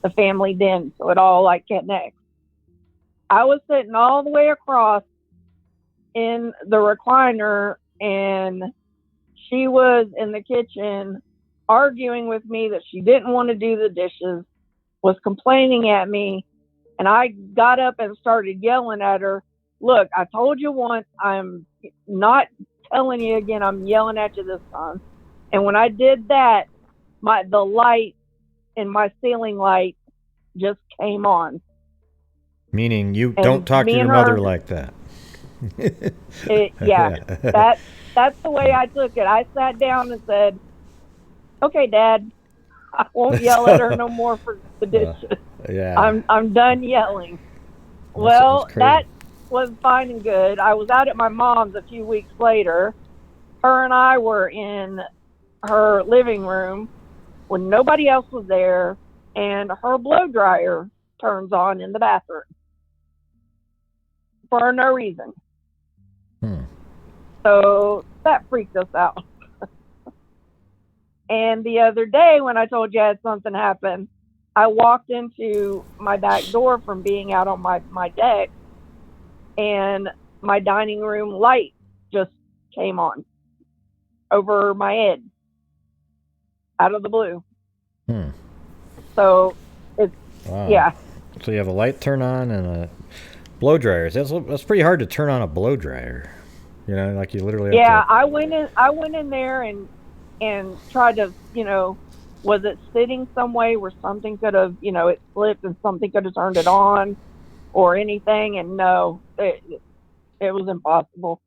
the family den. So it all like connects. I was sitting all the way across in the recliner, and she was in the kitchen arguing with me that she didn't want to do the dishes, was complaining at me, and I got up and started yelling at her look, I told you once, I'm not telling you again, I'm yelling at you this time. And when I did that, the light in my ceiling light just came on. Meaning you And don't talk to me your and mother her- like that. Yeah, that's the way I took it. I sat down and said, okay, Dad, I won't yell at her no more for the dishes. Yeah. I'm done yelling. That's crazy. That was fine and good. I was out at my mom's a few weeks later. Her and I were in her living room when nobody else was there, and her blow dryer turns on in the bathroom for no reason. So that freaked us out. And the other day when I told you I had something happen, I walked into my back door from being out on my deck, and my dining room light just came on over my head out of the blue. So it's, yeah. So you have a light turn on and a blow dryer. That's pretty hard to turn on a blow dryer. You know, like you literally have to... I went in there and tried to, was it sitting some way where something could have, it slipped and something could have turned it on or anything, and no, it was impossible.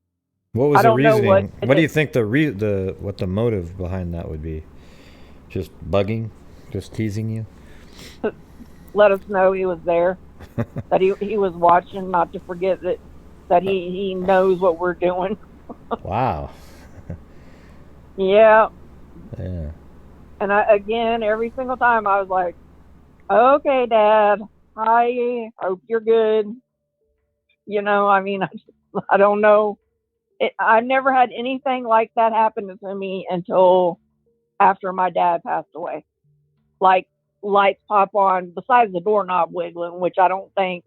What was the reasoning? What do you think what the motive behind that would be? Just bugging? Just teasing you? Let us know he was there, that he was watching, not to forget that he knows what we're doing. Wow. Yeah. Yeah. And again, every single time I was like, okay, Dad, I hope you're good. I don't know. I never had anything like that happen to me until after my dad passed away. Like lights pop on besides the doorknob wiggling, which I think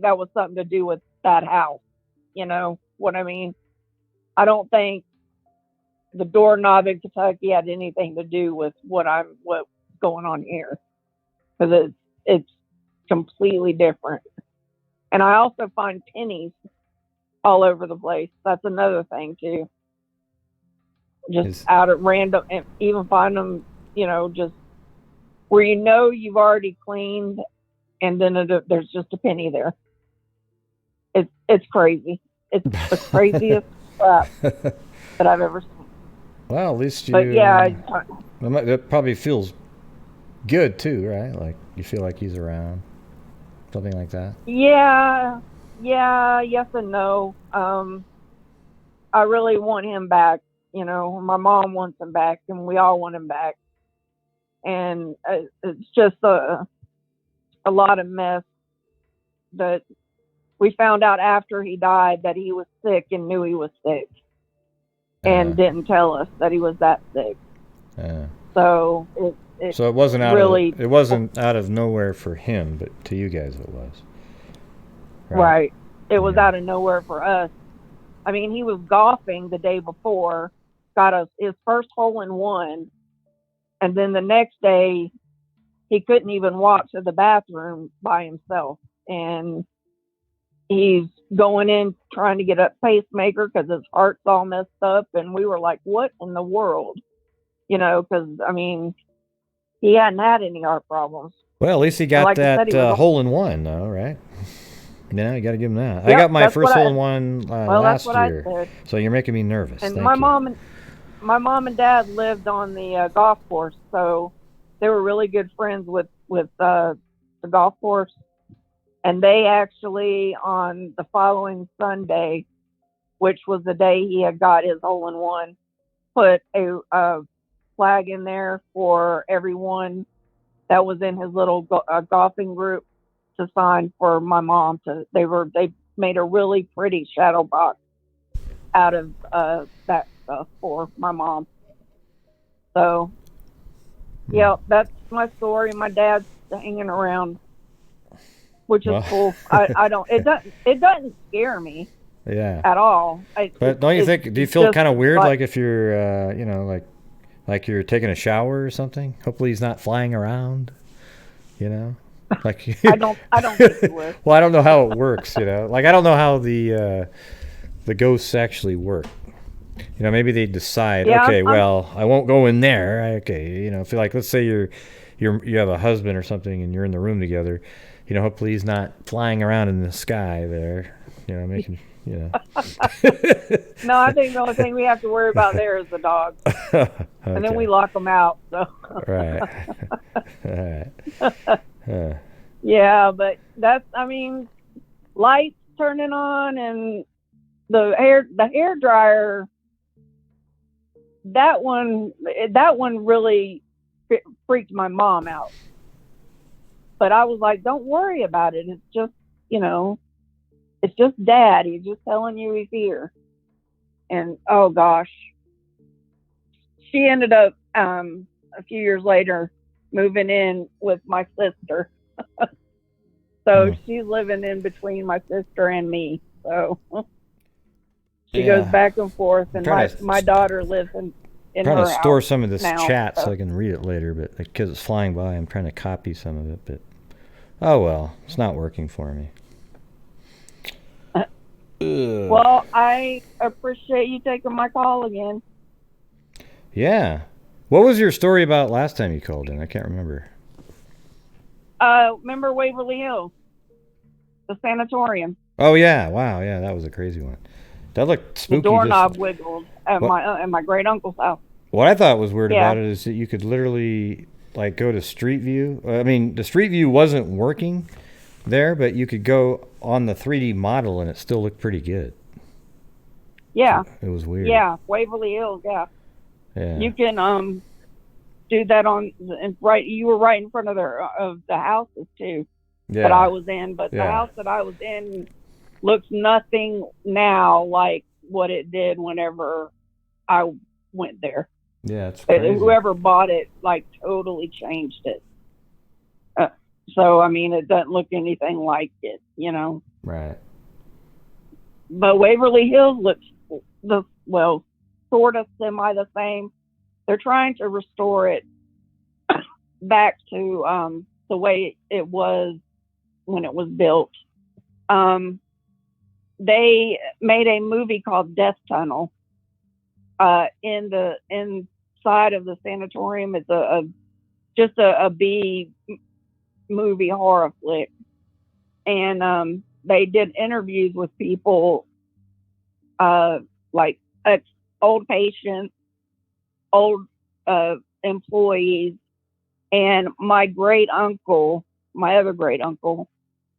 that was something to do with that house. You know what I mean? I don't think the doorknob in Kentucky had anything to do with what's going on here, because it's completely different. And I also find pennies all over the place. That's another thing too. Just out at random, and even find them, just where you've already cleaned, and then there's just a penny there. It's crazy. It's the craziest crap that I've ever seen. Well, at least you. But yeah, that probably feels good too, right? Like you feel like he's around, something like that. Yeah, yes and no. I really want him back. My mom wants him back, and we all want him back. And it's just a lot of mess that we found out after he died, that he was sick and knew he was sick, and didn't tell us that he was that sick. So it wasn't it wasn't out of nowhere for him, but to you guys it was. Right. It was out of nowhere for us. I mean, he was golfing the day before, got his first hole in one, and then the next day he couldn't even walk to the bathroom by himself, and he's going in trying to get a pacemaker because his heart's all messed up, and we were like, what in the world? Because I mean, he hadn't had any heart problems. Well, at least he got that hole in one, though, right? Yeah, you got to give him that. Yep, I got my first hole in one last year, so you're making me nervous. And Thank my you. mom and dad lived on the golf course, so they were really good friends with the golf course. And they actually, on the following Sunday, which was the day he had got his hole in one, put a flag in there for everyone that was in his little golfing group to sign for my mom. They made a really pretty shadow box out of that stuff for my mom. So, yeah, that's my story. My dad's hanging around, which is cool. I don't. It doesn't scare me. Yeah. At all. But don't you think? Do you feel kind of weird, like if you're, like you're taking a shower or something? Hopefully, he's not flying around. Like I don't think he would. Well, I don't know how it works, Like I don't know how the ghosts actually work. Maybe they decide, Yeah, okay, well, I won't go in there. Okay, if like let's say you have a husband or something and you're in the room together, hopefully he's not flying around in the sky there, making, No, I think the only thing we have to worry about there is the dog. Okay. And then we lock them out. So. Right. All right. Yeah, but lights turning on and the hair dryer. That one really freaked my mom out. But I was like, don't worry about it. It's just, it's just Dad. He's just telling you he's here. And oh gosh, she ended up a few years later moving in with my sister. So she's living in between my sister and me. So she goes back and forth, and my daughter lives in I'm her trying to store house some of this now, chat so I can read it later, but because it's flying by, I'm trying to copy some of it. But oh well, it's not working for me. Well, I appreciate you taking my call again. Yeah. What was your story about last time you called in? I can't remember. Remember Waverly Hills, the sanatorium? Oh yeah! Wow, yeah, that was a crazy one. That looked spooky. The doorknob wiggled at my great uncle's house. What I thought was weird about it is that you could literally like go to Street View. I mean, the Street View wasn't working there, but you could go on the 3D model and it still looked pretty good. Yeah. It was weird. Yeah, Waverly Hills. Yeah. Yeah. You can do that you were right in front of the houses too that I was in, but the house that I was in looks nothing now like what it did whenever I went there. Yeah, it's crazy. Whoever bought it like totally changed it. So I mean, it doesn't look anything like it, Right. But Waverly Hills looks sort of semi the same. They're trying to restore it back to the way it was when it was built. They made a movie called Death Tunnel. In the inside of the sanatorium, it's just a B movie horror flick, and they did interviews with people, like old patients, old employees, and my other great uncle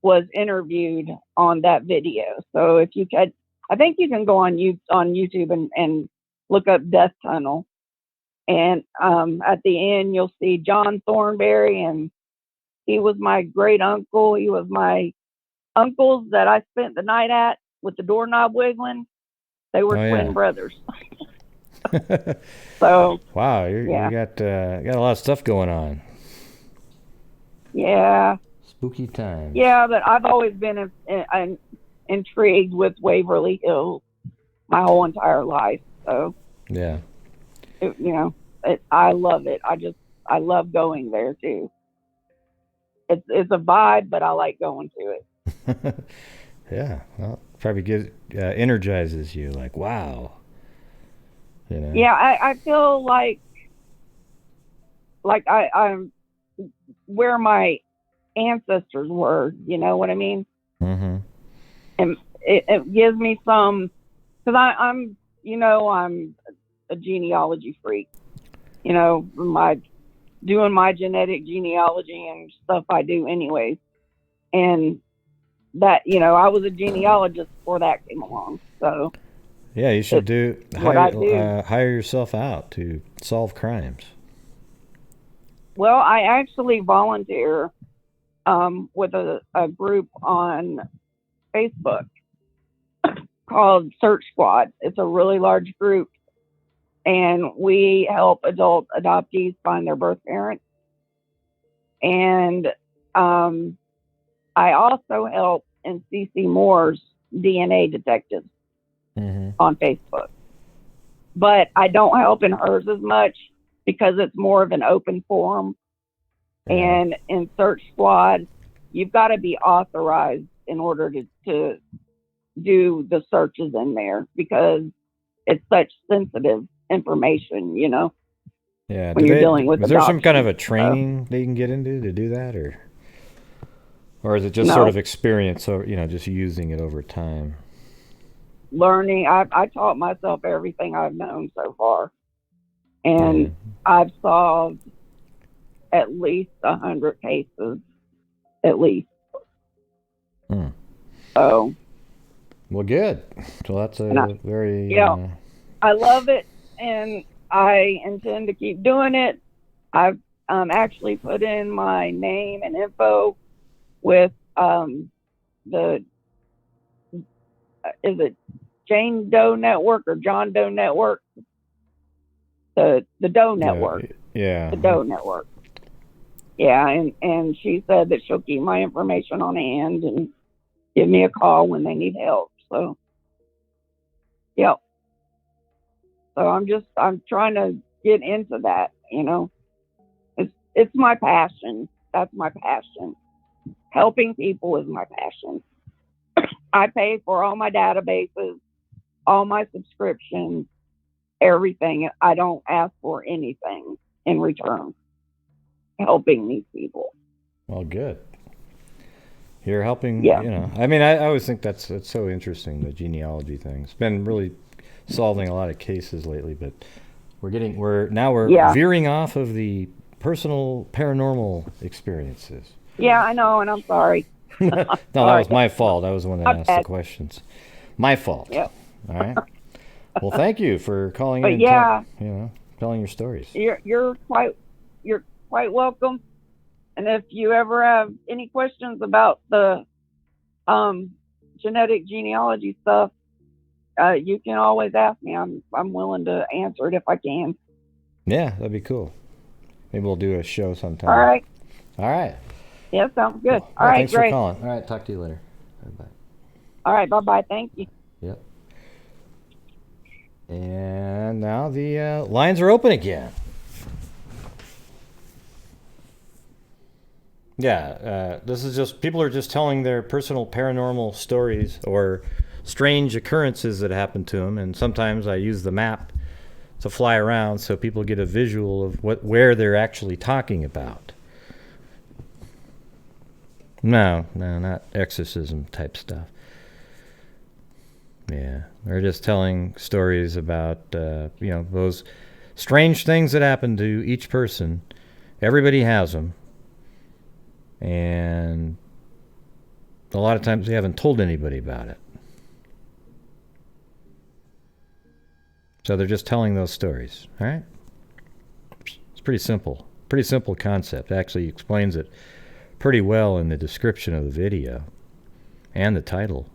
was interviewed on that video. So if you could, I think you can go on YouTube and look up Death Tunnel, and at the end you'll see John Thornberry, and he was my great uncle. He was my uncles that I spent the night at with the doorknob wiggling. They were twin brothers. So wow, you got a lot of stuff going on. Yeah. Spooky times. Yeah, but I've always been intrigued with Waverly Hills my whole entire life. So yeah, I love it. I love going there too. It's a vibe, but I like going to it. Yeah, well, probably energizes you. Like, wow. Yeah, I feel like I'm where my ancestors were. You know what I mean? Mm-hmm. And it gives me some, because I'm a genealogy freak. Doing my genetic genealogy and stuff I do anyways. And that, I was a genealogist before that came along. So yeah, you should hire yourself out to solve crimes. Well, I actually volunteer with a group on Facebook called Search Squad. It's a really large group, and we help adult adoptees find their birth parents. And I also help in CC Moore's DNA detectives on Facebook. But I don't help in hers as much because it's more of an open forum. And in Search Squad, you've got to be authorized in order to do the searches in there, because it's such sensitive information, you know. Yeah. When you're dealing with was there some kind of a adoption, training they can get into to do that, or is it just No. sort of experience, or just using it over time? learning. I taught myself everything I've known so far, and I've solved at least 100 cases, at least. So. Well, good. So that's very. Yeah, I love it, and I intend to keep doing it. I've actually put in my name and info with the is it Jane Doe Network or John Doe Network? The Doe Network. Yeah. The Doe Network. Yeah, and she said that she'll keep my information on hand and give me a call when they need help. So, yeah. So I'm trying to get into that, you know. It's my passion. That's my passion. Helping people is my passion. I pay for all my databases, all my subscriptions, everything. I don't ask for anything in return. Helping these people. Well, good. You're helping, Yeah. I mean, I always think that's so interesting, the genealogy thing. It's been really solving a lot of cases lately, but we're veering off of the personal paranormal experiences. Yeah, I know, and I'm sorry. No, that was my fault. I was the one that asked the questions. My fault. Yep. All right. Well, thank you for calling But in and telling your stories. You're quite welcome. And if you ever have any questions about the genetic genealogy stuff, you can always ask me. I'm willing to answer it if I can. Yeah, that'd be cool. Maybe we'll do a show sometime. All right. All right. Yeah, sounds good. Well, all right, thanks great. for calling. All right, talk to you later. Bye. All right, bye-bye. Thank you. Yep. And now the lines are open again. Yeah, this is just, people are just telling their personal paranormal stories or strange occurrences that happen to them, and sometimes I use the map to fly around so people get a visual of where they're actually talking about. No, not exorcism type stuff. Yeah, they're just telling stories about, those strange things that happen to each person. Everybody has them. And a lot of times they haven't told anybody about it. So they're just telling those stories, all right? It's pretty simple. Pretty simple concept. Actually explains it pretty well in the description of the video and the title.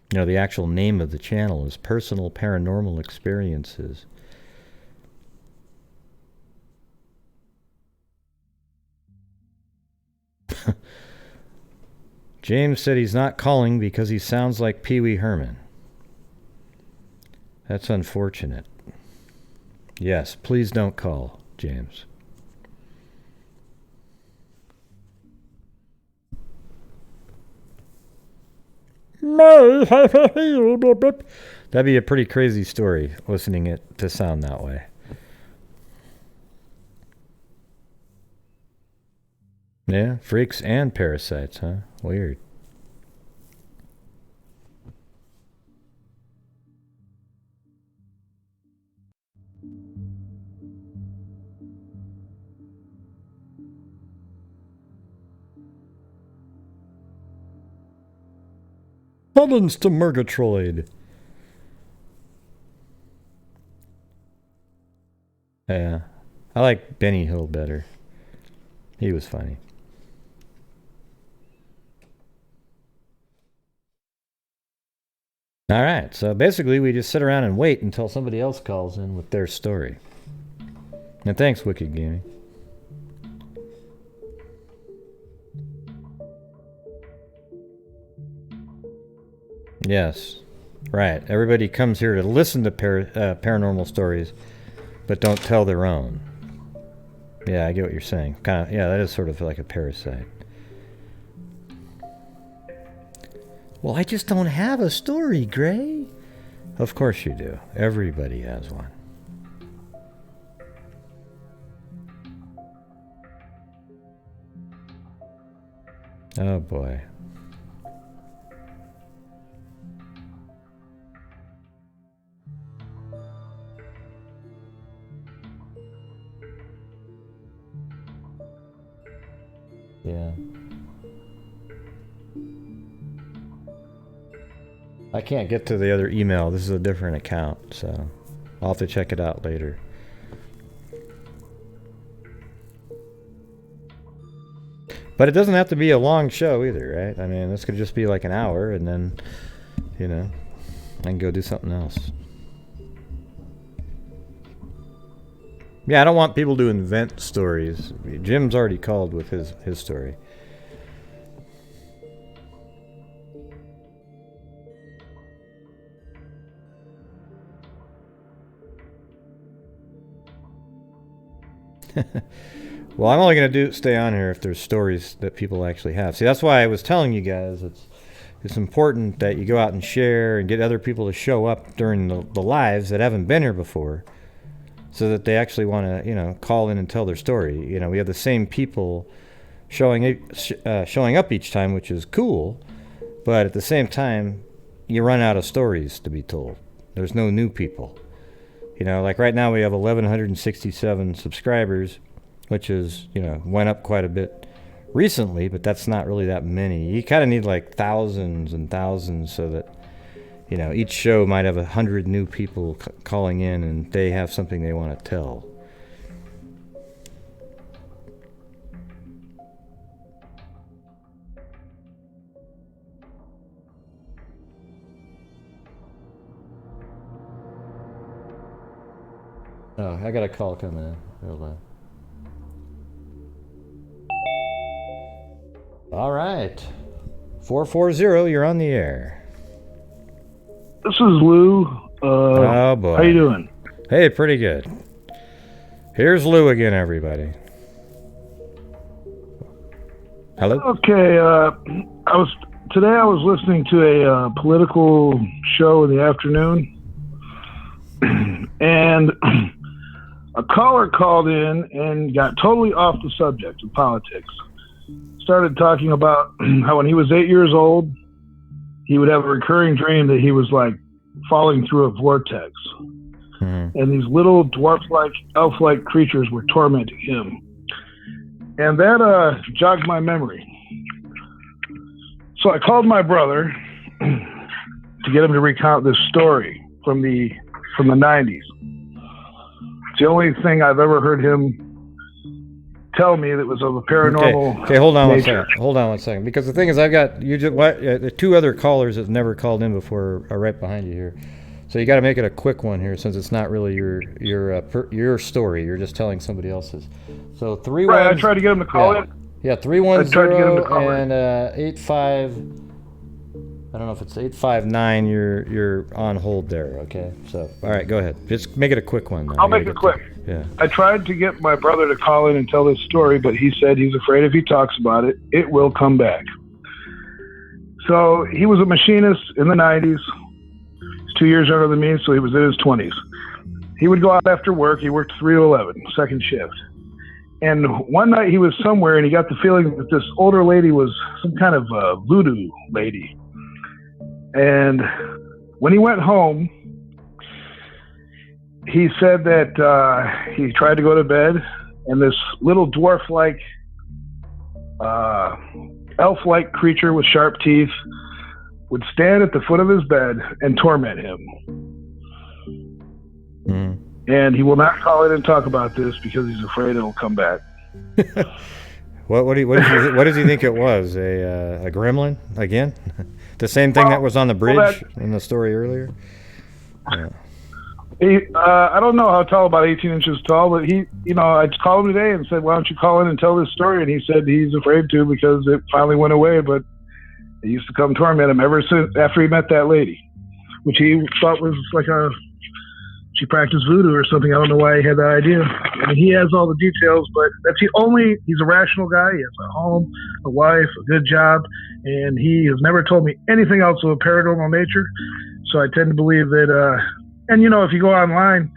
The actual name of the channel is Personal Paranormal Experiences. James said he's not calling because he sounds like Pee Wee Herman. That's unfortunate. Yes, please don't call, James. That'd be a pretty crazy story, listening it to sound that way. Yeah, freaks and parasites, huh? Weird. Heavens to Murgatroyd. Yeah, I like Benny Hill better. He was funny. All right, so basically we just sit around and wait until somebody else calls in with their story. And thanks, Wicked Gaming. Yes, right. Everybody comes here to listen to paranormal stories, but don't tell their own. Yeah, I get what you're saying. Kind of. Yeah, that is sort of like a parasite. Well, I just don't have a story, Gray. Of course you do. Everybody has one. Oh boy. Yeah. I can't get to the other email. This is a different account, so I'll have to check it out later. But it doesn't have to be a long show either, right? I mean, this could just be like an hour, and then, you know, I can go do something else. Yeah, I don't want people to invent stories. Jim's already called with his story. Well, I'm only going to stay on here if there's stories that people actually have. See, that's why I was telling you guys it's important that you go out and share and get other people to show up during the lives that haven't been here before, so that they actually want to, you know, call in and tell their story. You know, we have the same people showing up each time, which is cool, but at the same time, you run out of stories to be told. There's no new people. You know, like right now we have 1,167 subscribers, which is, you know, went up quite a bit recently, but that's not really that many. You kind of need like thousands and thousands so that, you know, each show might have 100 new people calling in and they have something they want to tell. Oh, I got a call coming in. Hold on. All right. 440, you're on the air. This is Lou. Oh, boy. How you doing? Hey, pretty good. Here's Lou again, everybody. Hello? Okay, today I was listening to a political show in the afternoon, and a caller called in and got totally off the subject of politics. Started talking about how when he was 8 years old, he would have a recurring dream that he was like falling through a vortex. Mm-hmm. And these little dwarf-like, elf-like creatures were tormenting him. And that jogged my memory. So I called my brother to get him to recount this story from the 90s. It's the only thing I've ever heard him tell me that was of a paranormal Okay, hold on nature. Hold on one second. Because the thing is, I've got the two other callers that never called in before are right behind you here. So you got to make it a quick one here, since it's not really your story. You're just telling somebody else's. So 3 Right, I tried to get him to call in. Yeah, 310 and 85. I don't know if it's 859. You're on hold there. Okay. So all right, go ahead. Just make it a quick one. I'll make it quick. Yeah. I tried to get my brother to call in and tell this story, but he said he's afraid if he talks about it, it will come back. So he was a machinist in the 90s. He's 2 years younger than me, so he was in his 20s. He would go out after work. He worked 3 to 11, second shift. And one night he was somewhere, and he got the feeling that this older lady was some kind of voodoo lady. And when he went home, he said that he tried to go to bed, and this little dwarf-like, elf-like creature with sharp teeth would stand at the foot of his bed and torment him. Mm. And he will not call in and talk about this because he's afraid it'll come back. What does he think it was? A gremlin again? The same thing that was on the bridge in the story earlier? Yeah. I don't know how tall, about 18 inches tall, but I called him today and said, why don't you call in and tell this story? And he said he's afraid to because it finally went away, but it used to come torment him ever since after he met that lady, which he thought was like a she practiced voodoo or something. I don't know why he had that idea. I mean, he has all the details, but he's a rational guy. He has a home, a wife, a good job, and he has never told me anything else of a paranormal nature. So I tend to believe that, and if you go online,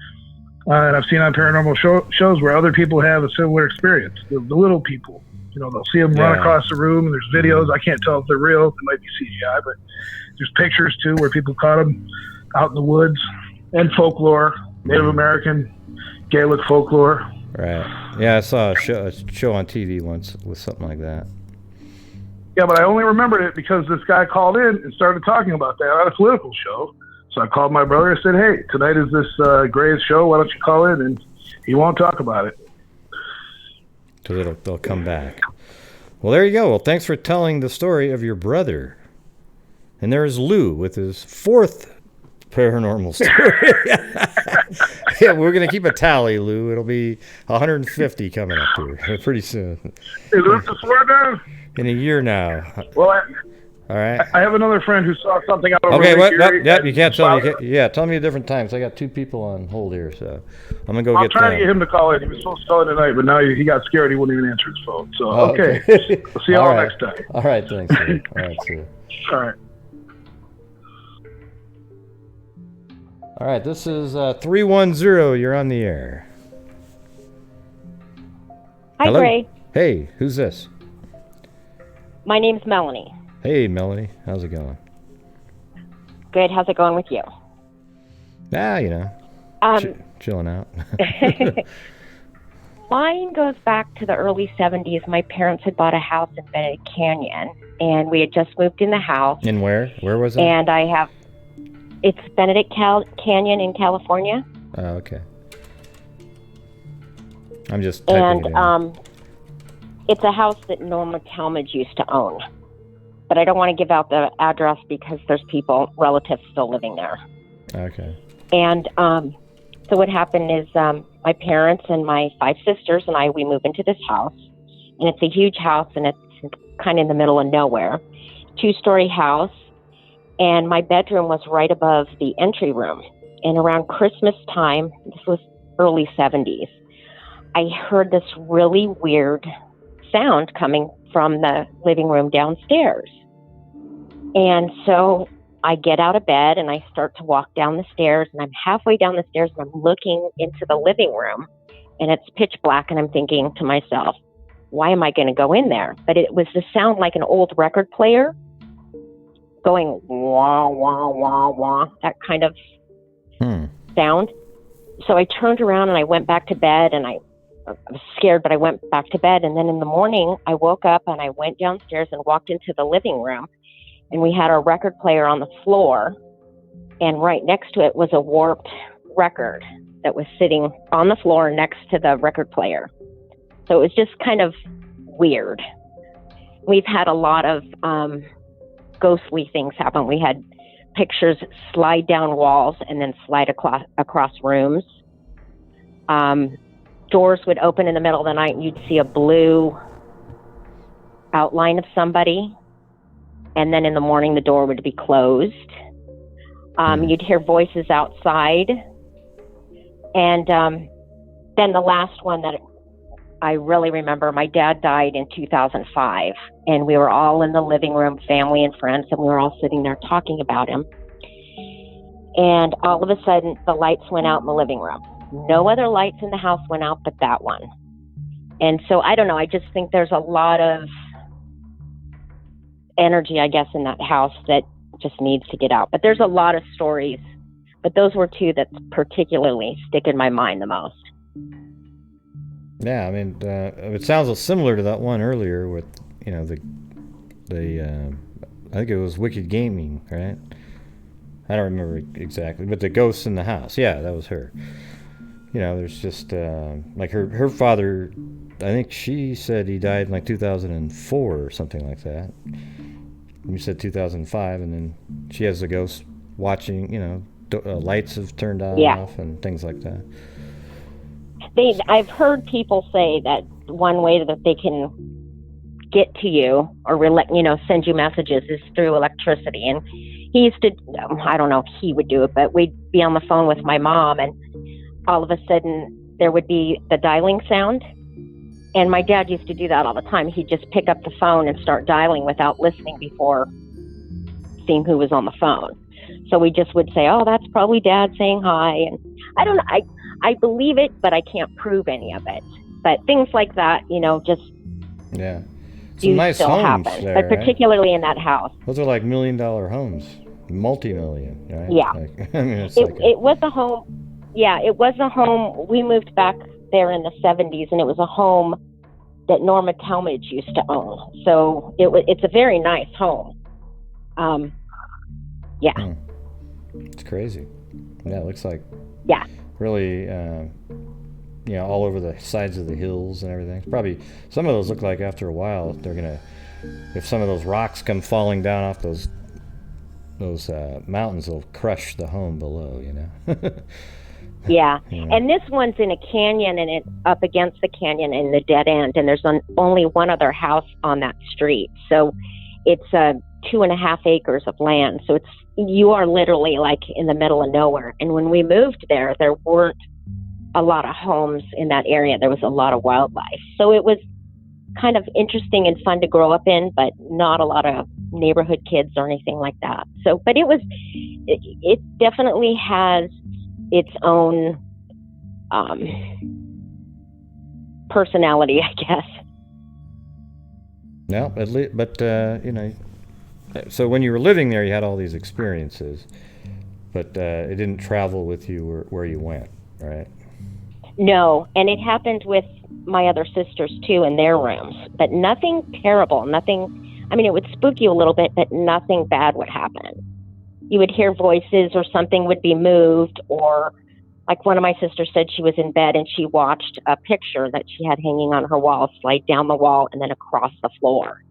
and I've seen on paranormal shows where other people have a similar experience, the little people, they'll see them run across the room, and there's videos. I can't tell if they're real. It might be CGI, but there's pictures too where people caught them out in the woods. And folklore, Native American, Gaelic folklore. Right. Yeah, I saw a show on TV once with something like that. Yeah, but I only remembered it because this guy called in and started talking about that on a political show. So I called my brother and said, hey, tonight is this Gray's show. Why don't you call in? And he won't talk about it. Because they'll come back. Well, there you go. Well, thanks for telling the story of your brother. And there's Lou with his fourth paranormal story. Yeah, we're going to keep a tally, Lou. It'll be 150 coming up here pretty soon. Is it the four now? In a year now. Well, all right. I have another friend who saw something out over okay, Lake what? Erie. Yep, you can't tell me. Yeah, tell me a different time. So I got two people on hold here, so I'm going to go I'm get trying them. to get him to call in. He was supposed to call in tonight, but now he got scared. He wouldn't even answer his phone. So, okay. We'll see you all next time. All right, thanks. Lou. All right, see you. All right. All right, this is 310. You're on the air. Hi, Hello? Gray. Hey, who's this? My name's Melanie. Hey, Melanie. How's it going? Good. How's it going with you? Chilling out. Mine goes back to the early 70s. My parents had bought a house in Benedict Canyon, and we had just moved in the house. In where? Where was it? And it's Benedict Canyon in California. Oh, okay. I'm just typing it in. It's a house that Norma Talmadge used to own. But I don't want to give out the address because there's relatives still living there. Okay. And so what happened is my parents and my 5 sisters and we move into this house. And it's a huge house, and it's kind of in the middle of nowhere. 2-story house. And my bedroom was right above the entry room. And around Christmas time, this was early 70s, I heard this really weird sound coming from the living room downstairs. And so I get out of bed and I start to walk down the stairs, and I'm halfway down the stairs and I'm looking into the living room, and it's pitch black, and I'm thinking to myself, why am I going to go in there? But it was the sound like an old record player going wah, wah, wah, wah, that kind of sound. So I turned around and I went back to bed, and I was scared, but I went back to bed. And then in the morning, I woke up and I went downstairs and walked into the living room, and we had our record player on the floor, and right next to it was a warped record that was sitting on the floor next to the record player. So it was just kind of weird. We've had a lot of ghostly things happen. We had pictures slide down walls and then slide across rooms. Doors would open in the middle of the night and you'd see a blue outline of somebody. And then in the morning, the door would be closed. You'd hear voices outside. And then the last one that I really remember, my dad died in 2005. And we were all in the living room, family and friends, and we were all sitting there talking about him. And all of a sudden, the lights went out in the living room. No other lights in the house went out but that one. And so, I don't know, I just think there's a lot of energy, I guess, in that house that just needs to get out. But there's a lot of stories, but those were 2 that particularly stick in my mind the most. Yeah, I mean, it sounds similar to that one earlier with, the I think it was Wicked Gaming, right? I don't remember exactly, but the ghosts in the house. Yeah, that was her. There's just, like her father, I think she said he died in like 2004 or something like that. You said 2005, and then she has the ghost watching, lights have turned off and things like that. I've heard people say that one way that they can get to you or send you messages is through electricity. And he used to, I don't know if he would do it, but we'd be on the phone with my mom, and all of a sudden there would be the dialing sound. And my dad used to do that all the time. He'd just pick up the phone and start dialing without listening before seeing who was on the phone. So we just would say, oh, that's probably Dad saying hi. And I don't know, I believe it, but I can't prove any of it. But things like that, just Yeah. do nice still homes happen, there, but particularly in that house. Those are like $1 million homes, multi-million, right? Yeah. Like, I mean, It was a home. Yeah, it was a home. We moved back there in the 70s, and it was a home that Norma Talmadge used to own. So it's a very nice home. Yeah. It's crazy. Yeah, it looks like Yeah. really, all over the sides of the hills and everything. Probably some of those look like after a while they're gonna, if some of those rocks come falling down off those mountains, they'll crush the home below. Yeah. And this one's in a canyon, and it's up against the canyon in the dead end, and there's only one other house on that street. So it's 2.5 acres of land. So you are literally like in the middle of nowhere. And when we moved there weren't a lot of homes in that area. There was a lot of wildlife. So it was kind of interesting and fun to grow up in, but not a lot of neighborhood kids or anything like that. So, but it definitely has its own personality, I guess. No, at least, but so when you were living there, you had all these experiences, but it didn't travel with you where you went, right? No, and it happened with my other sisters too in their rooms, but nothing terrible, nothing. I mean, it would spook you a little bit, but nothing bad would happen. You would hear voices, or something would be moved, or like one of my sisters said she was in bed and she watched a picture that she had hanging on her wall slide down the wall and then across the floor.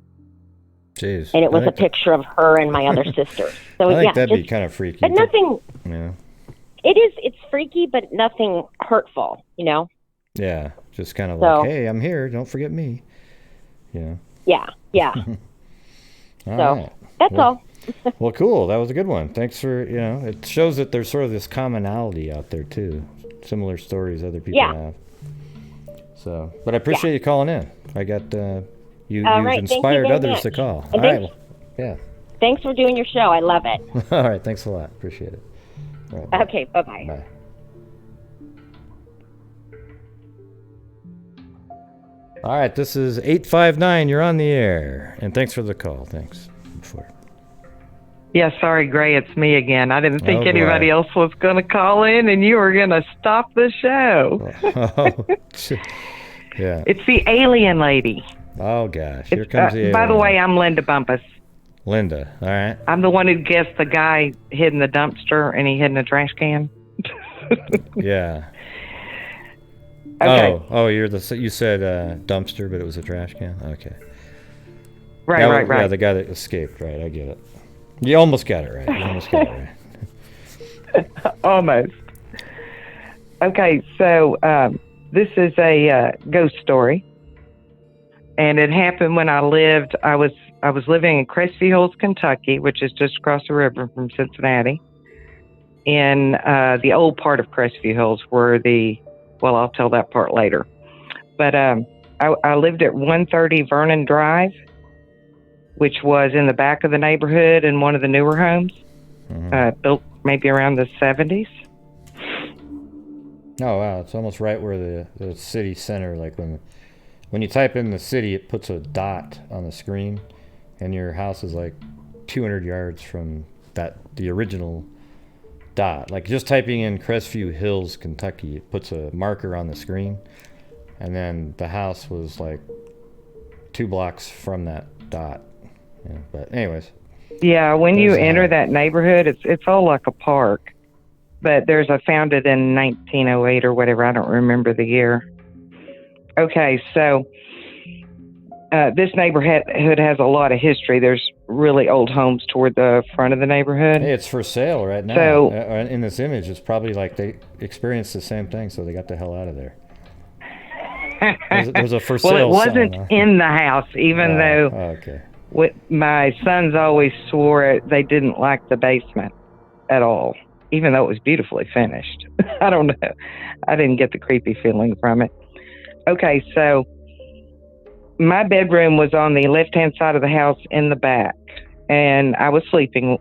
Jeez. And it was a picture of her and my other sister. So I think that'd be kind of freaky. But nothing. Yeah. It's freaky, but nothing hurtful, Yeah, just kind of like, hey, I'm here. Don't forget me. Yeah. Right. That's all. Well, cool. That was a good one. Thanks for, it shows that there's sort of this commonality out there too. Similar stories other people have. So, but I appreciate you calling in. I got, you've inspired others to call. And all right. Well, yeah. Thanks for doing your show. I love it. All right. Thanks a lot. Appreciate it. All right, okay. Bye-bye. Bye. All right. This is 859. You're on the air. And thanks for the call. Thanks. Yeah, sorry, Gray, it's me again. I didn't think anybody else was going to call in, and you were going to stop the show. Yeah. It's the alien lady. Oh, gosh. Here comes the alien. By the way, I'm Linda Bumpus. Linda, all right. I'm the one who guessed the guy hid in the dumpster, and he hid in a trash can. Yeah. Okay. Oh, you said dumpster, but it was a trash can? Okay. Right. Yeah, the guy that escaped, right, I get it. You almost got it right. Almost. Okay, so this is a ghost story, and it happened when I was living in Crestview Hills, Kentucky, which is just across the river from Cincinnati, in the old part of Crestview Hills, I'll tell that part later. But I lived at 130 Vernon Drive, which was in the back of the neighborhood in one of the newer homes, built maybe around the 70s. Oh, wow. It's almost right where the city center, like when you type in the city, it puts a dot on the screen, and your house is like 200 yards from the original dot. Like just typing in Crestview Hills, Kentucky, it puts a marker on the screen, and then the house was like 2 blocks from that dot. Yeah, but anyways. Yeah, when you enter that neighborhood, it's all like a park. But founded in 1908 or whatever. I don't remember the year. Okay, so this neighborhood has a lot of history. There's really old homes toward the front of the neighborhood. Hey, it's for sale right now. So, in this image, it's probably like they experienced the same thing, so they got the hell out of there. There's a for sale Well, it wasn't sign, in the house, even though okay. my sons always swore they didn't like the basement at all, even though it was beautifully finished. I don't know. I didn't get the creepy feeling from it. Okay, so my bedroom was on the left-hand side of the house in the back, and I was sleeping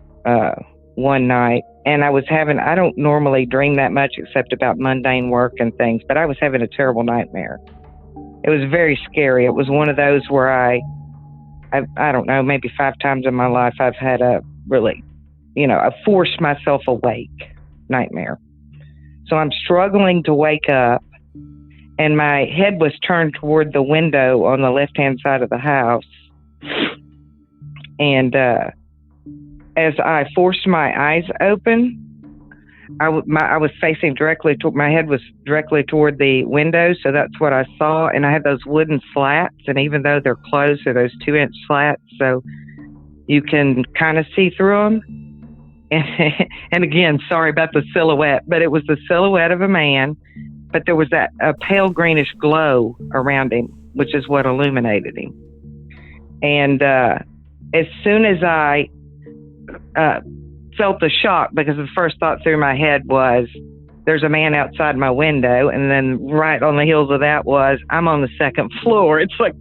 one night, and I don't normally dream that much except about mundane work and things, but I was having a terrible nightmare. It was very scary. It was one of those where I don't know, maybe 5 times in my life I've had a really, a force myself awake nightmare. So I'm struggling to wake up, and my head was turned toward the window on the left-hand side of the house. And as I forced my eyes open, I was facing directly toward, my head was directly toward the window, so that's what I saw. And I had those wooden slats, and even though they're closed, they're those 2-inch slats, so you can kind of see through them. And again, sorry about the silhouette, but it was the silhouette of a man, but there was a pale greenish glow around him, which is what illuminated him. And as soon as I felt the shock, because the first thought through my head was, there's a man outside my window, and then right on the heels of that was, I'm on the 2nd floor. It's like,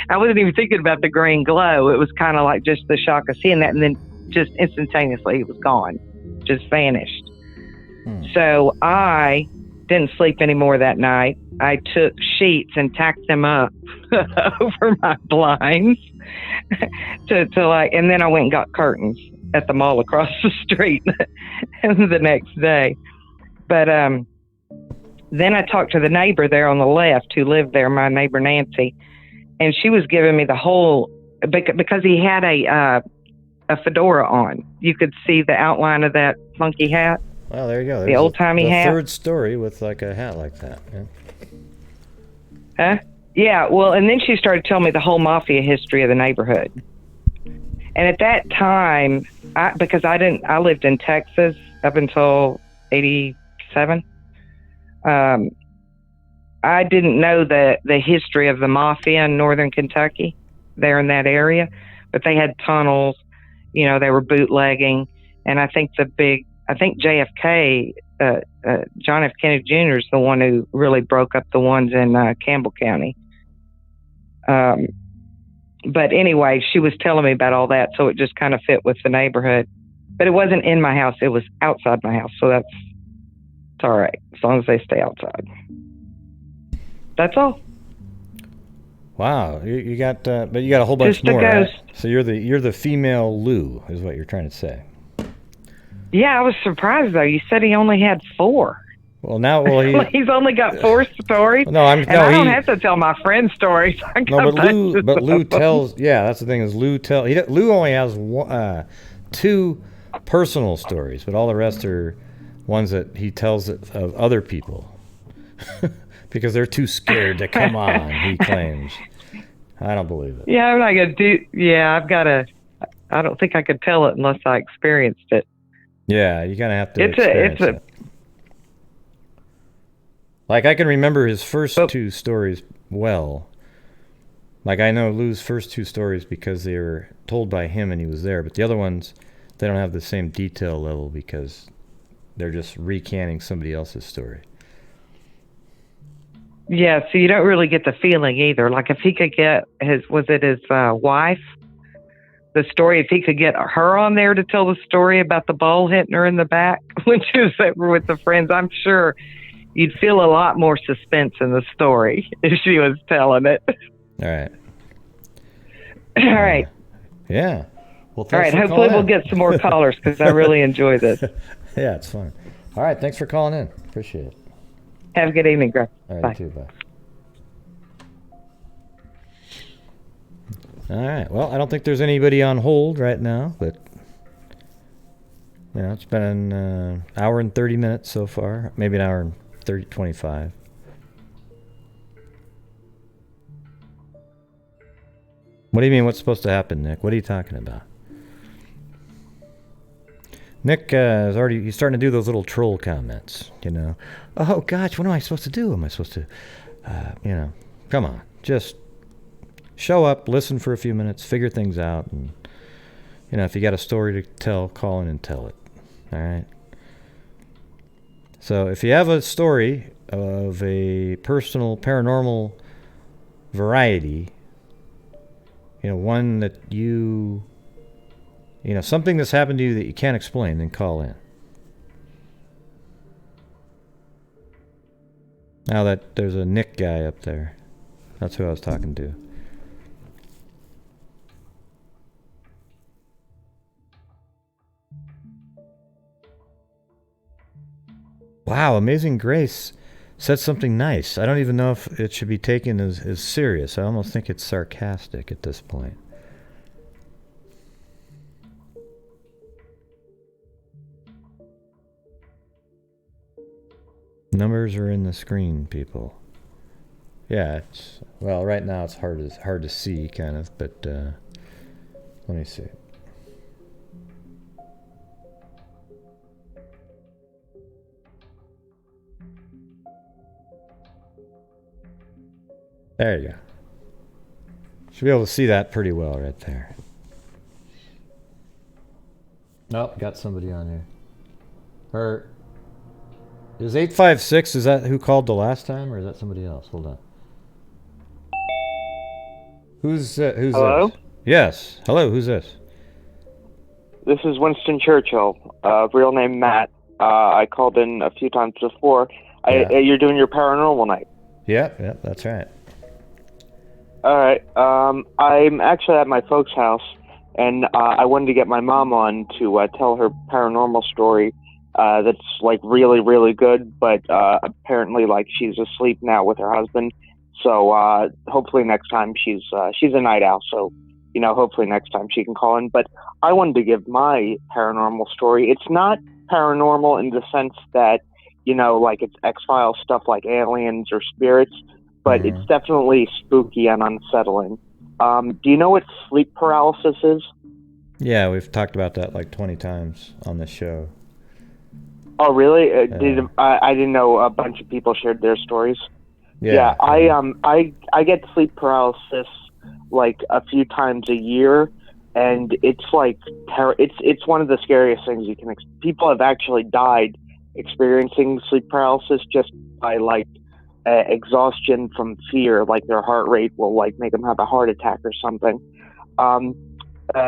I wasn't even thinking about the green glow. It was kind of like just the shock of seeing that, and then just instantaneously it was gone, just vanished. So I didn't sleep anymore that night. I took sheets and tacked them up over my blinds and then I went and got curtains at the mall across the street the next day. But then I talked to the neighbor there on the left who lived there, my neighbor Nancy, and she was giving me the whole, because he had a fedora on. You could see the outline of that funky hat. Well, there you go. There's the old-timey hat. The 3rd story with like a hat like that. Yeah. Huh? Yeah, well, and then she started telling me the whole mafia history of the neighborhood. And at that time, because I lived in Texas up until 87, I didn't know the history of the mafia in northern Kentucky, there in that area, but they had tunnels, they were bootlegging, and I think JFK, John F. Kennedy Jr. is the one who really broke up the ones in Campbell County. But anyway, she was telling me about all that, so it just kind of fit with the neighborhood. But it wasn't in my house, it was outside my house, so it's all right, as long as they stay outside. That's all. Wow, you got, but you got a whole bunch more, right? So you're the female Lou, is what you're trying to say. Yeah, I was surprised though. You said he only had 4. Well, now, he's only got 4 stories. I don't have to tell my friend's stories. But Lou tells. Yeah, that's the thing is Lou only has 2 personal stories, but all the rest are ones that he tells of other people because they're too scared to come on. He claims. I don't believe it. Yeah, I'm not gonna do. Yeah, I've got to. I don't think I could tell it unless I experienced it. Yeah, you kind of have to experience it. Like, I can remember his first 2 stories well. Like, I know Lou's first 2 stories because they were told by him and he was there. But the other ones, they don't have the same detail level because they're just recanting somebody else's story. Yeah, so you don't really get the feeling either. Like, if he could get his wife, the story, if he could get her on there to tell the story about the ball hitting her in the back when she was over with the friends, I'm sure you'd feel a lot more suspense in the story if she was telling it. All right. All right. Yeah. Well, all right. Hopefully we'll get some more callers because I really enjoy this. Yeah, it's fun. All right. Thanks for calling in. Appreciate it. Have a good evening, Greg. All right. Bye. You too. Bye. All right. Well, I don't think there's anybody on hold right now, but it's been an hour and 30 minutes so far. Maybe an hour and 25. What do you mean, what's supposed to happen, Nick? What are you talking about? Nick he's starting to do those little troll comments, Oh, gosh, what am I supposed to do? Am I supposed to, come on, just show up, listen for a few minutes, figure things out, and if you got a story to tell, call in and tell it. All right. So if you have a story of a personal paranormal variety, one that something that's happened to you that you can't explain, then call in. Now that there's a Nick guy up there. That's who I was talking to. Wow, Amazing Grace said something nice. I don't even know if it should be taken as serious. I almost think it's sarcastic at this point. Numbers are in the screen, people. Yeah, right now it's hard to see, kind of, but let me see. There you go. Should be able to see that pretty well right there. Nope, got somebody on here. Is 856, is that who called the last time, or is that somebody else? Hold on. Who's Hello? this? Yes. Hello, who's this? This is Winston Churchill, real name Matt. I called in a few times before. Yeah. You're doing your paranormal night. Yep, that's right. All right. I'm actually at my folks' house, and I wanted to get my mom on to tell her paranormal story. That's like really, really good, but apparently like she's asleep now with her husband. So hopefully next time she's a night owl. So hopefully next time she can call in. But I wanted to give my paranormal story. It's not paranormal in the sense that like it's X-Files stuff like aliens or spirits, but it's definitely spooky and unsettling. Do you know what sleep paralysis is? Yeah, we've talked about that like 20 times on this show. Oh, really? I didn't know a bunch of people shared their stories. Yeah. I get sleep paralysis like a few times a year, and it's like it's one of the scariest things you can. People have actually died experiencing sleep paralysis just by like exhaustion from fear, like their heart rate will like make them have a heart attack or something.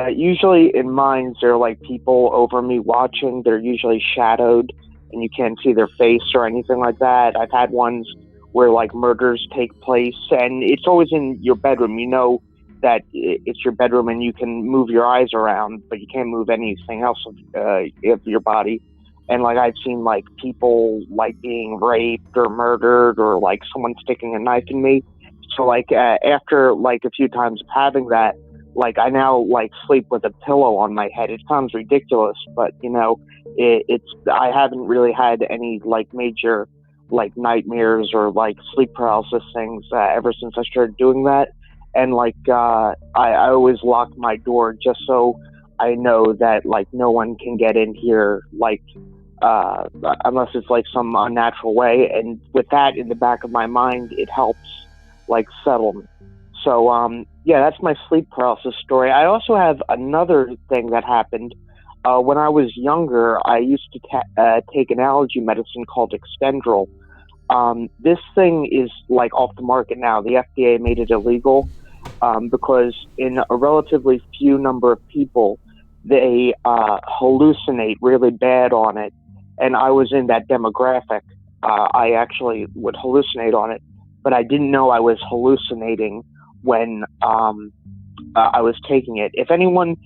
Usually in mines, there are like people over me watching. They're usually shadowed, and you can't see their face or anything like that. I've had ones where like murders take place, and it's always in your bedroom. You know that it's your bedroom, and you can move your eyes around, but you can't move anything else of your body. And like I've seen like people like being raped or murdered, or like someone sticking a knife in me. So like after like a few times of having that, like I now like sleep with a pillow on my head. It sounds ridiculous, but it's I haven't really had any like major like nightmares or like sleep paralysis things ever since I started doing that. And like I always lock my door just so I know that like no one can get in here, like unless it's like some unnatural way. And with that in the back of my mind, it helps like settle me. So yeah, that's my sleep paralysis story. I also have another thing that happened when I was younger. I used to take an allergy medicine called Extendrol. This thing is like off the market now. The FDA made it illegal because in a relatively few number of people, they hallucinate really bad on it. And I was in that demographic. I actually would hallucinate on it, but I didn't know I was hallucinating when I was taking it. If anyone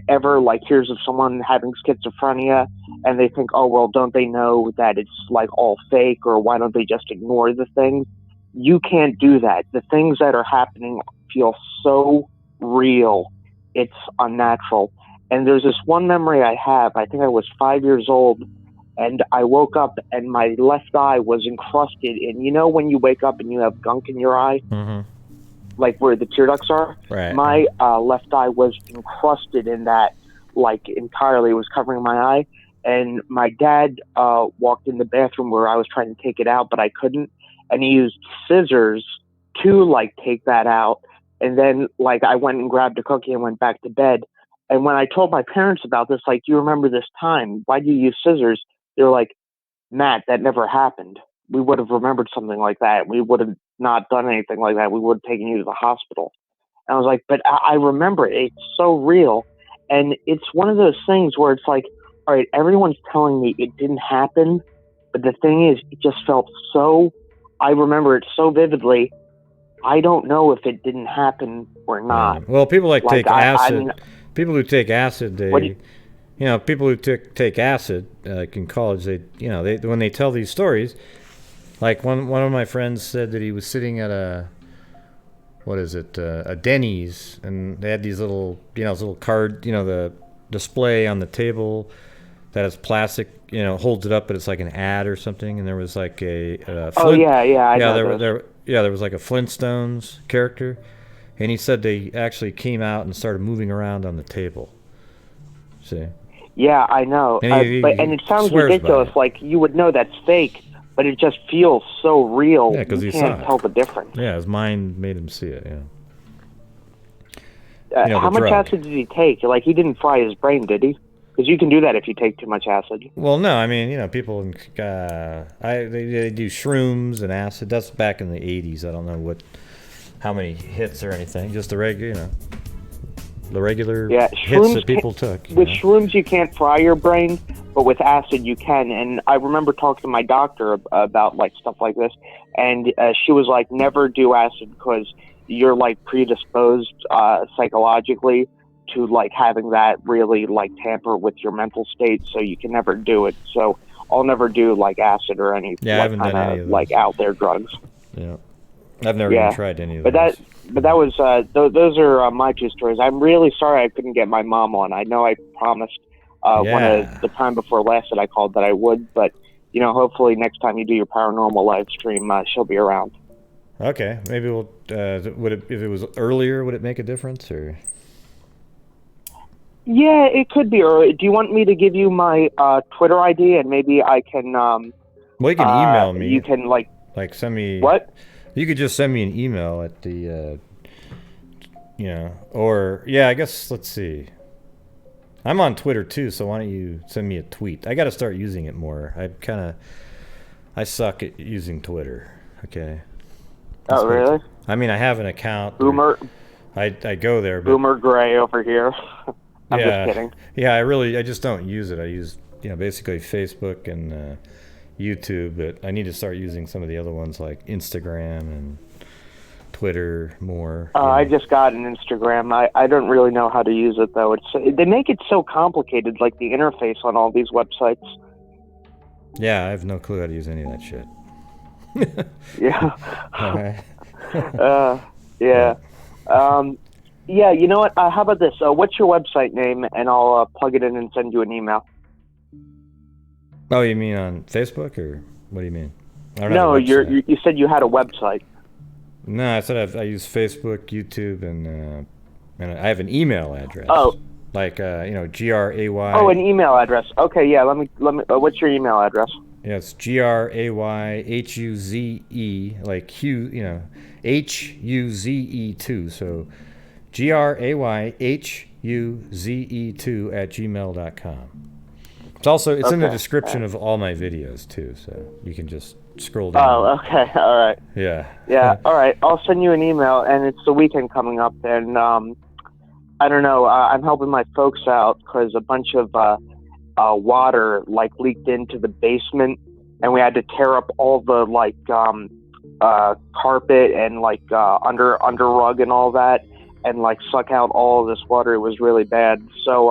ever like hears of someone having schizophrenia and they think, oh, well, don't they know that it's like all fake, or why don't they just ignore the things? You can't do that. The things that are happening feel so real. It's unnatural. And there's this one memory I have. I think I was 5 years old, and I woke up and my left eye was encrusted in, when you wake up and you have gunk in your eye? Mm-hmm. Like where the tear ducts are. Right. My left eye was encrusted in that, like entirely. It was covering my eye. And my dad walked in the bathroom where I was trying to take it out, but I couldn't. And he used scissors to like take that out. And then, like, I went and grabbed a cookie and went back to bed. And when I told my parents about this, like, do you remember this time? Why do you use scissors? They were like, Matt, that never happened. We would have remembered something like that. We would have not done anything like that. We would have taken you to the hospital. And I was like, but I remember it. It's so real. And it's one of those things where it's like, all right, everyone's telling me it didn't happen. But the thing is, it just felt so, I remember it so vividly. I don't know if it didn't happen or not. Well, people take acid. I mean, people who take acid, people who take acid, like in college, they when they tell these stories, like one of my friends said that he was sitting at a Denny's, and they had these little, little card, the display on the table that is plastic, holds it up, but it's like an ad or something, and there was like a there was like a Flintstones character, and he said they actually came out and started moving around on the table. See? Yeah, I know, and it sounds ridiculous. Like, you would know that's fake, but it just feels so real. Yeah, because you can't tell the difference. Yeah, his mind made him see it. Yeah. How much acid did he take? Like, he didn't fry his brain, did he? Because you can do that if you take too much acid. Well, no, I mean, people, they do shrooms and acid. That's back in the 80s. I don't know how many hits or anything. Just the regular, hits that people took. With shrooms, you can't fry your brain, but with acid, you can. And I remember talking to my doctor about, like, stuff like this, and she was like, never do acid because you're, like, predisposed psychologically to, like, having that really, like, tamper with your mental state, so you can never do it. So I'll never do, like, acid or anything. Yeah, I haven't done any of those. Like, out there drugs. Yeah, I've never even tried any of those. But that was those are my two stories. I'm really sorry I couldn't get my mom on. I know I promised one of the time before last that I called that I would, but hopefully next time you do your paranormal live stream, she'll be around. Okay, maybe we'll. If it was earlier, would it make a difference or? Yeah, it could be early. Do you want me to give you my Twitter ID and maybe I can? Well, you can email me. You can like send me. What? You could just send me an email at the, or I guess let's see. I'm on Twitter too, so why don't you send me a tweet? I got to start using it more. I suck at using Twitter. Okay. Oh, really? I mean, I have an account. Boomer. I go there. But, Boomer Gray over here. I'm just kidding. Yeah, I just don't use it. I use, basically Facebook and YouTube, but I need to start using some of the other ones like Instagram and Twitter more. I just got an Instagram. I don't really know how to use it though. They make it so complicated, like the interface on all these websites. Yeah, I have no clue how to use any of that shit. Yeah. All right. Yeah. Yeah, you know what? How about this? What's your website name? And I'll plug it in and send you an email. Oh, you mean on Facebook, or what do you mean? No, you said you had a website. No, I said I use Facebook, YouTube, and I have an email address. Oh, like GRAY. Oh, an email address. Okay, yeah. Let me. What's your email address? Yeah, it's GRAYHUZE, like HUZE2. So GRAYHUZE2@gmail.com. It's in the description of all my videos too, so you can just scroll down. Oh, okay, all right. Yeah. Yeah, all right. I'll send you an email, and it's the weekend coming up, and I don't know. I'm helping my folks out because a bunch of water leaked into the basement, and we had to tear up all the carpet and under rug and all that, and suck out all of this water. It was really bad. So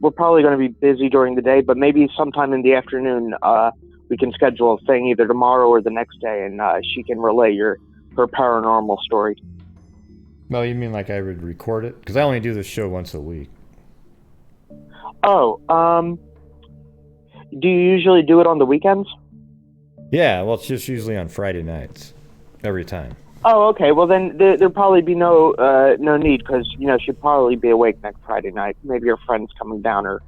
we're probably going to be busy during the day, but maybe sometime in the afternoon we can schedule a thing either tomorrow or the next day, and she can relay her paranormal story. Well, you mean like I would record it? Because I only do this show once a week. Oh, do you usually do it on the weekends? Yeah, well, it's just usually on Friday nights, every time. Oh, okay. Well, then there'll probably be no need, because she'd probably be awake next Friday night. Maybe her friend's coming down, or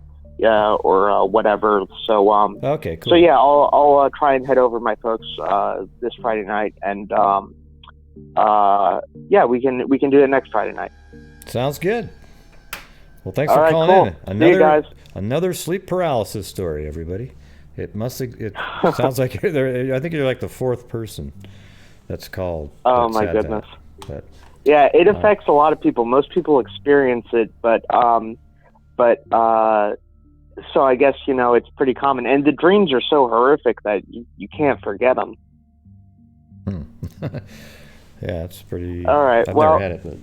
whatever. So okay, cool. So yeah, I'll try and head over my folks this Friday night, and yeah, we can do it next Friday night. Sounds good. Well, thanks All for right, calling cool. in. See you guys. Another sleep paralysis story, everybody. It sounds like I think you're like the fourth person that's called. Oh my goodness. But, yeah, it affects a lot of people. Most people experience it, but so I guess, you know, it's pretty common. And the dreams are so horrific that you can't forget them. Yeah, it's pretty. All right. I've well, never had it, but.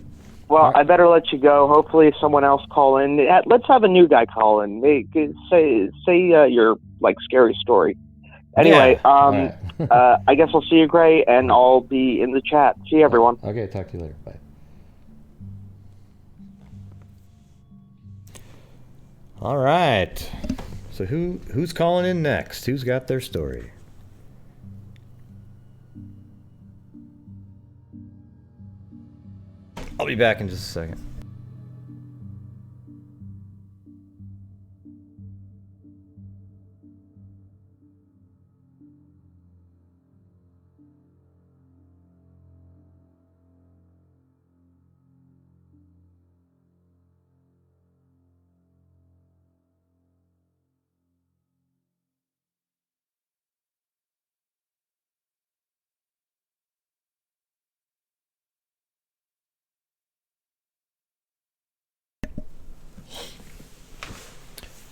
Well, right. I better let you go. Hopefully someone else call in. Let's have a new guy call in. They say your like scary story. Anyway, yeah. Right. I guess I'll see you, Gray, and I'll be in the chat. See you, everyone. Okay, talk to you later. Bye. All right. So who's calling in next? Who's got their story? I'll be back in just a second.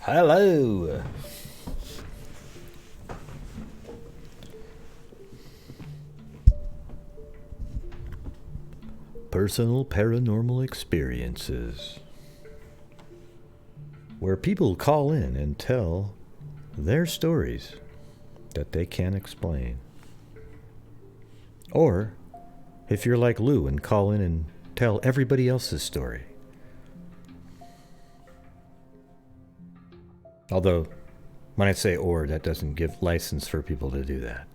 Hello. Personal paranormal experiences, where people call in and tell their stories that they can't explain. Or, if you're like Lou and call in and tell everybody else's story. Although, when I say or, that doesn't give license for people to do that.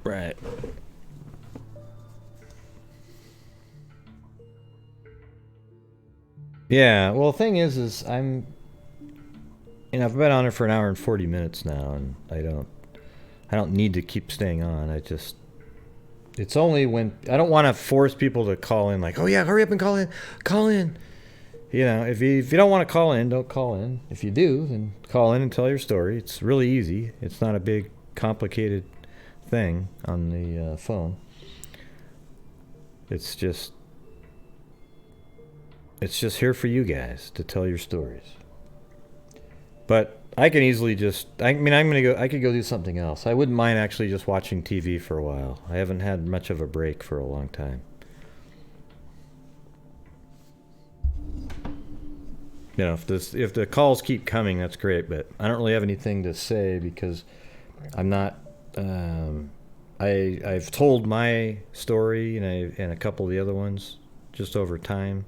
Right. Yeah, well, the thing is I've been on it for an hour and 40 minutes now, and I don't need to keep staying on. It's only when I don't want to force people to call in, like, oh yeah, hurry up and call in. You know, if you don't want to call in, don't call in. If you do, then call in and tell your story. It's really easy. It's not a big, complicated thing on the phone. It's just here for you guys to tell your stories. But I can easily I could go do something else. I wouldn't mind actually just watching TV for a while. I haven't had much of a break for a long time. You know, if the calls keep coming, that's great, but I don't really have anything to say because I'm not, I've told my story and a couple of the other ones just over time,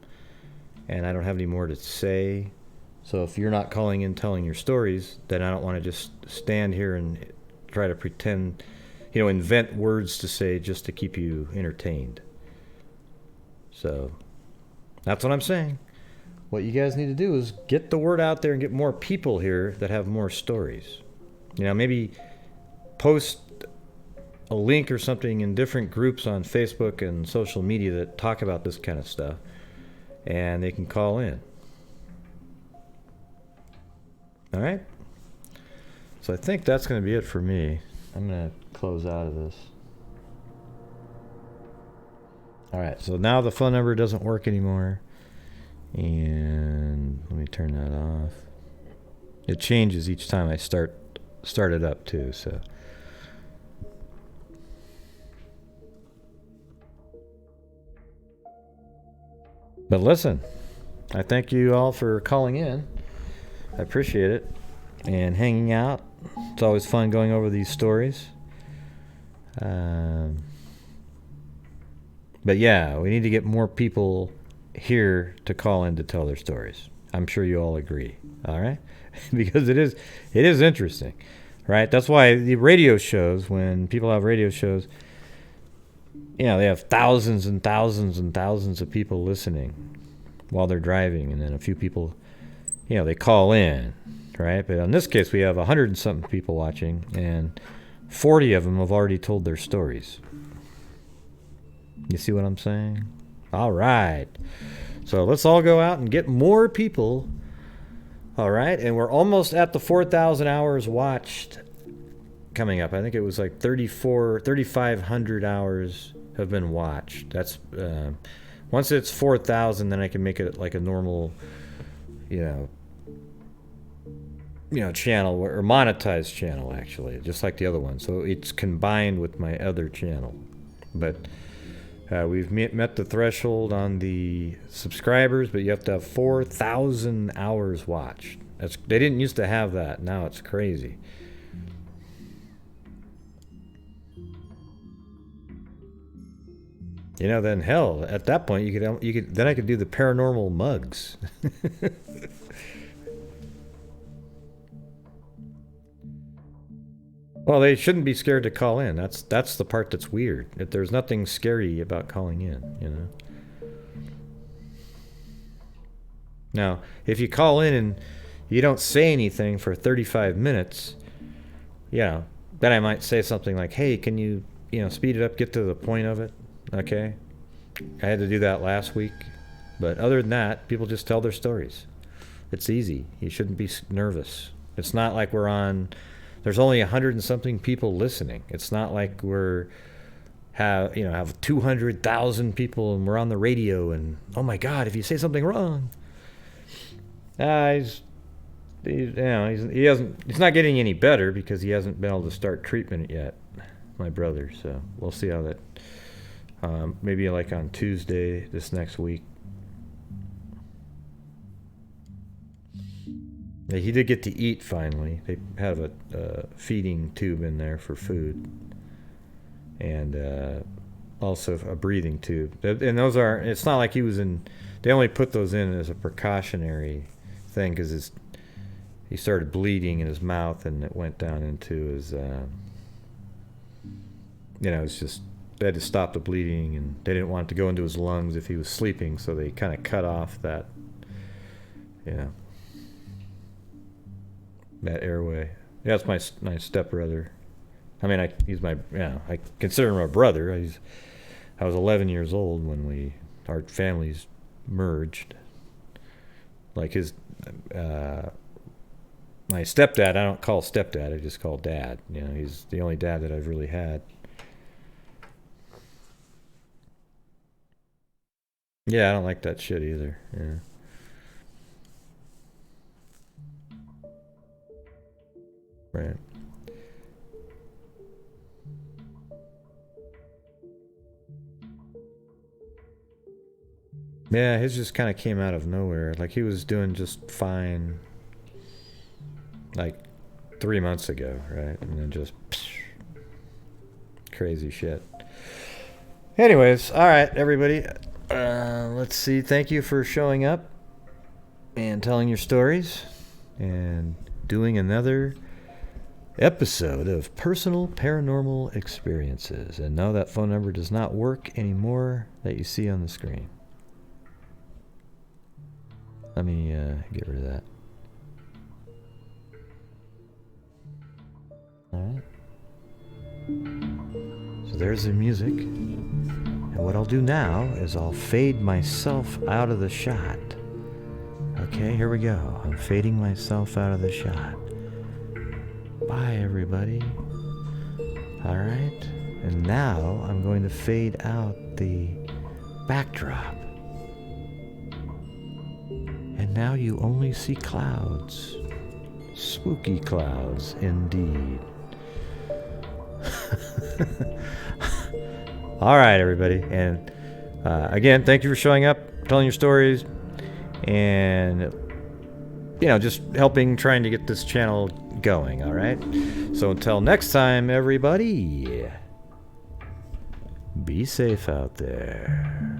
and I don't have any more to say. So if you're not calling in telling your stories, then I don't want to just stand here and try to pretend, invent words to say just to keep you entertained. So that's what I'm saying. What you guys need to do is get the word out there and get more people here that have more stories. Maybe post a link or something in different groups on Facebook and social media that talk about this kind of stuff, and they can call in. All right? So I think that's going to be it for me. I'm going to close out of this. All right, so now the phone number doesn't work anymore. And let me turn that off. It changes each time I start it up too, so. But listen, I thank you all for calling in. I appreciate it. And hanging out. It's always fun going over these stories. But yeah, we need to get more people here to call in to tell their stories. I'm sure you all agree. All right? Because it is interesting. Right? That's why the radio shows, when people have radio shows, they have thousands and thousands and thousands of people listening while they're driving, and then a few people, they call in, right? But in this case, we have 100 and something people watching, and 40 of them have already told their stories. You see what I'm saying? All right. So let's all go out and get more people. All right. And we're almost at the 4,000 hours watched coming up. I think it was like 3,500 hours have been watched. That's once it's 4,000, then I can make it like a normal, channel or monetized channel, actually, just like the other one. So it's combined with my other channel. But we've met the threshold on the subscribers, but you have to have 4,000 hours watched. They didn't used to have that. Now it's crazy. Then hell, at that point then I could do the paranormal mugs. Well, they shouldn't be scared to call in. That's the part that's weird. That there's nothing scary about calling in, Now, if you call in and you don't say anything for 35 minutes, then I might say something like, "Hey, can you, speed it up, get to the point of it?" Okay? I had to do that last week. But other than that, people just tell their stories. It's easy. You shouldn't be nervous. It's not like there's only 100 and something people listening. It's not like have 200,000 people and we're on the radio and, oh my God, if you say something wrong. He's not getting any better because he hasn't been able to start treatment yet, my brother. So we'll see how that, maybe like on Tuesday this next week. He did get to eat finally. They have a feeding tube in there for food, and also a breathing tube. And those are. It's not like he was in. They only put those in as a precautionary thing because he started bleeding in his mouth and it went down into his. It's just they had to stop the bleeding and they didn't want it to go into his lungs if he was sleeping, so they kind of cut off that. That airway. Yeah, that's my stepbrother. I mean, he's my, I consider him a brother. I was 11 years old when our families merged. Like my stepdad, I don't call stepdad, I just call dad. He's the only dad that I've really had. Yeah, I don't like that shit either. Yeah. Right. Yeah, his just kind of came out of nowhere. Like he was doing just fine like 3 months ago, right? And then just crazy shit. Anyways, all right, everybody. Let's see. Thank you for showing up and telling your stories and doing another episode of Personal Paranormal Experiences. And no, that phone number does not work anymore that you see on the screen. Let me get rid of that. Alright. So there's the music. And what I'll do now is I'll fade myself out of the shot. Okay, here we go. I'm fading myself out of the shot. Bye, everybody. Alright. And now I'm going to fade out the backdrop. And now you only see clouds. Spooky clouds, indeed. Alright, everybody. And again, thank you for showing up, telling your stories, and just helping, trying to get this channel going, all right? So until next time, everybody, be safe out there.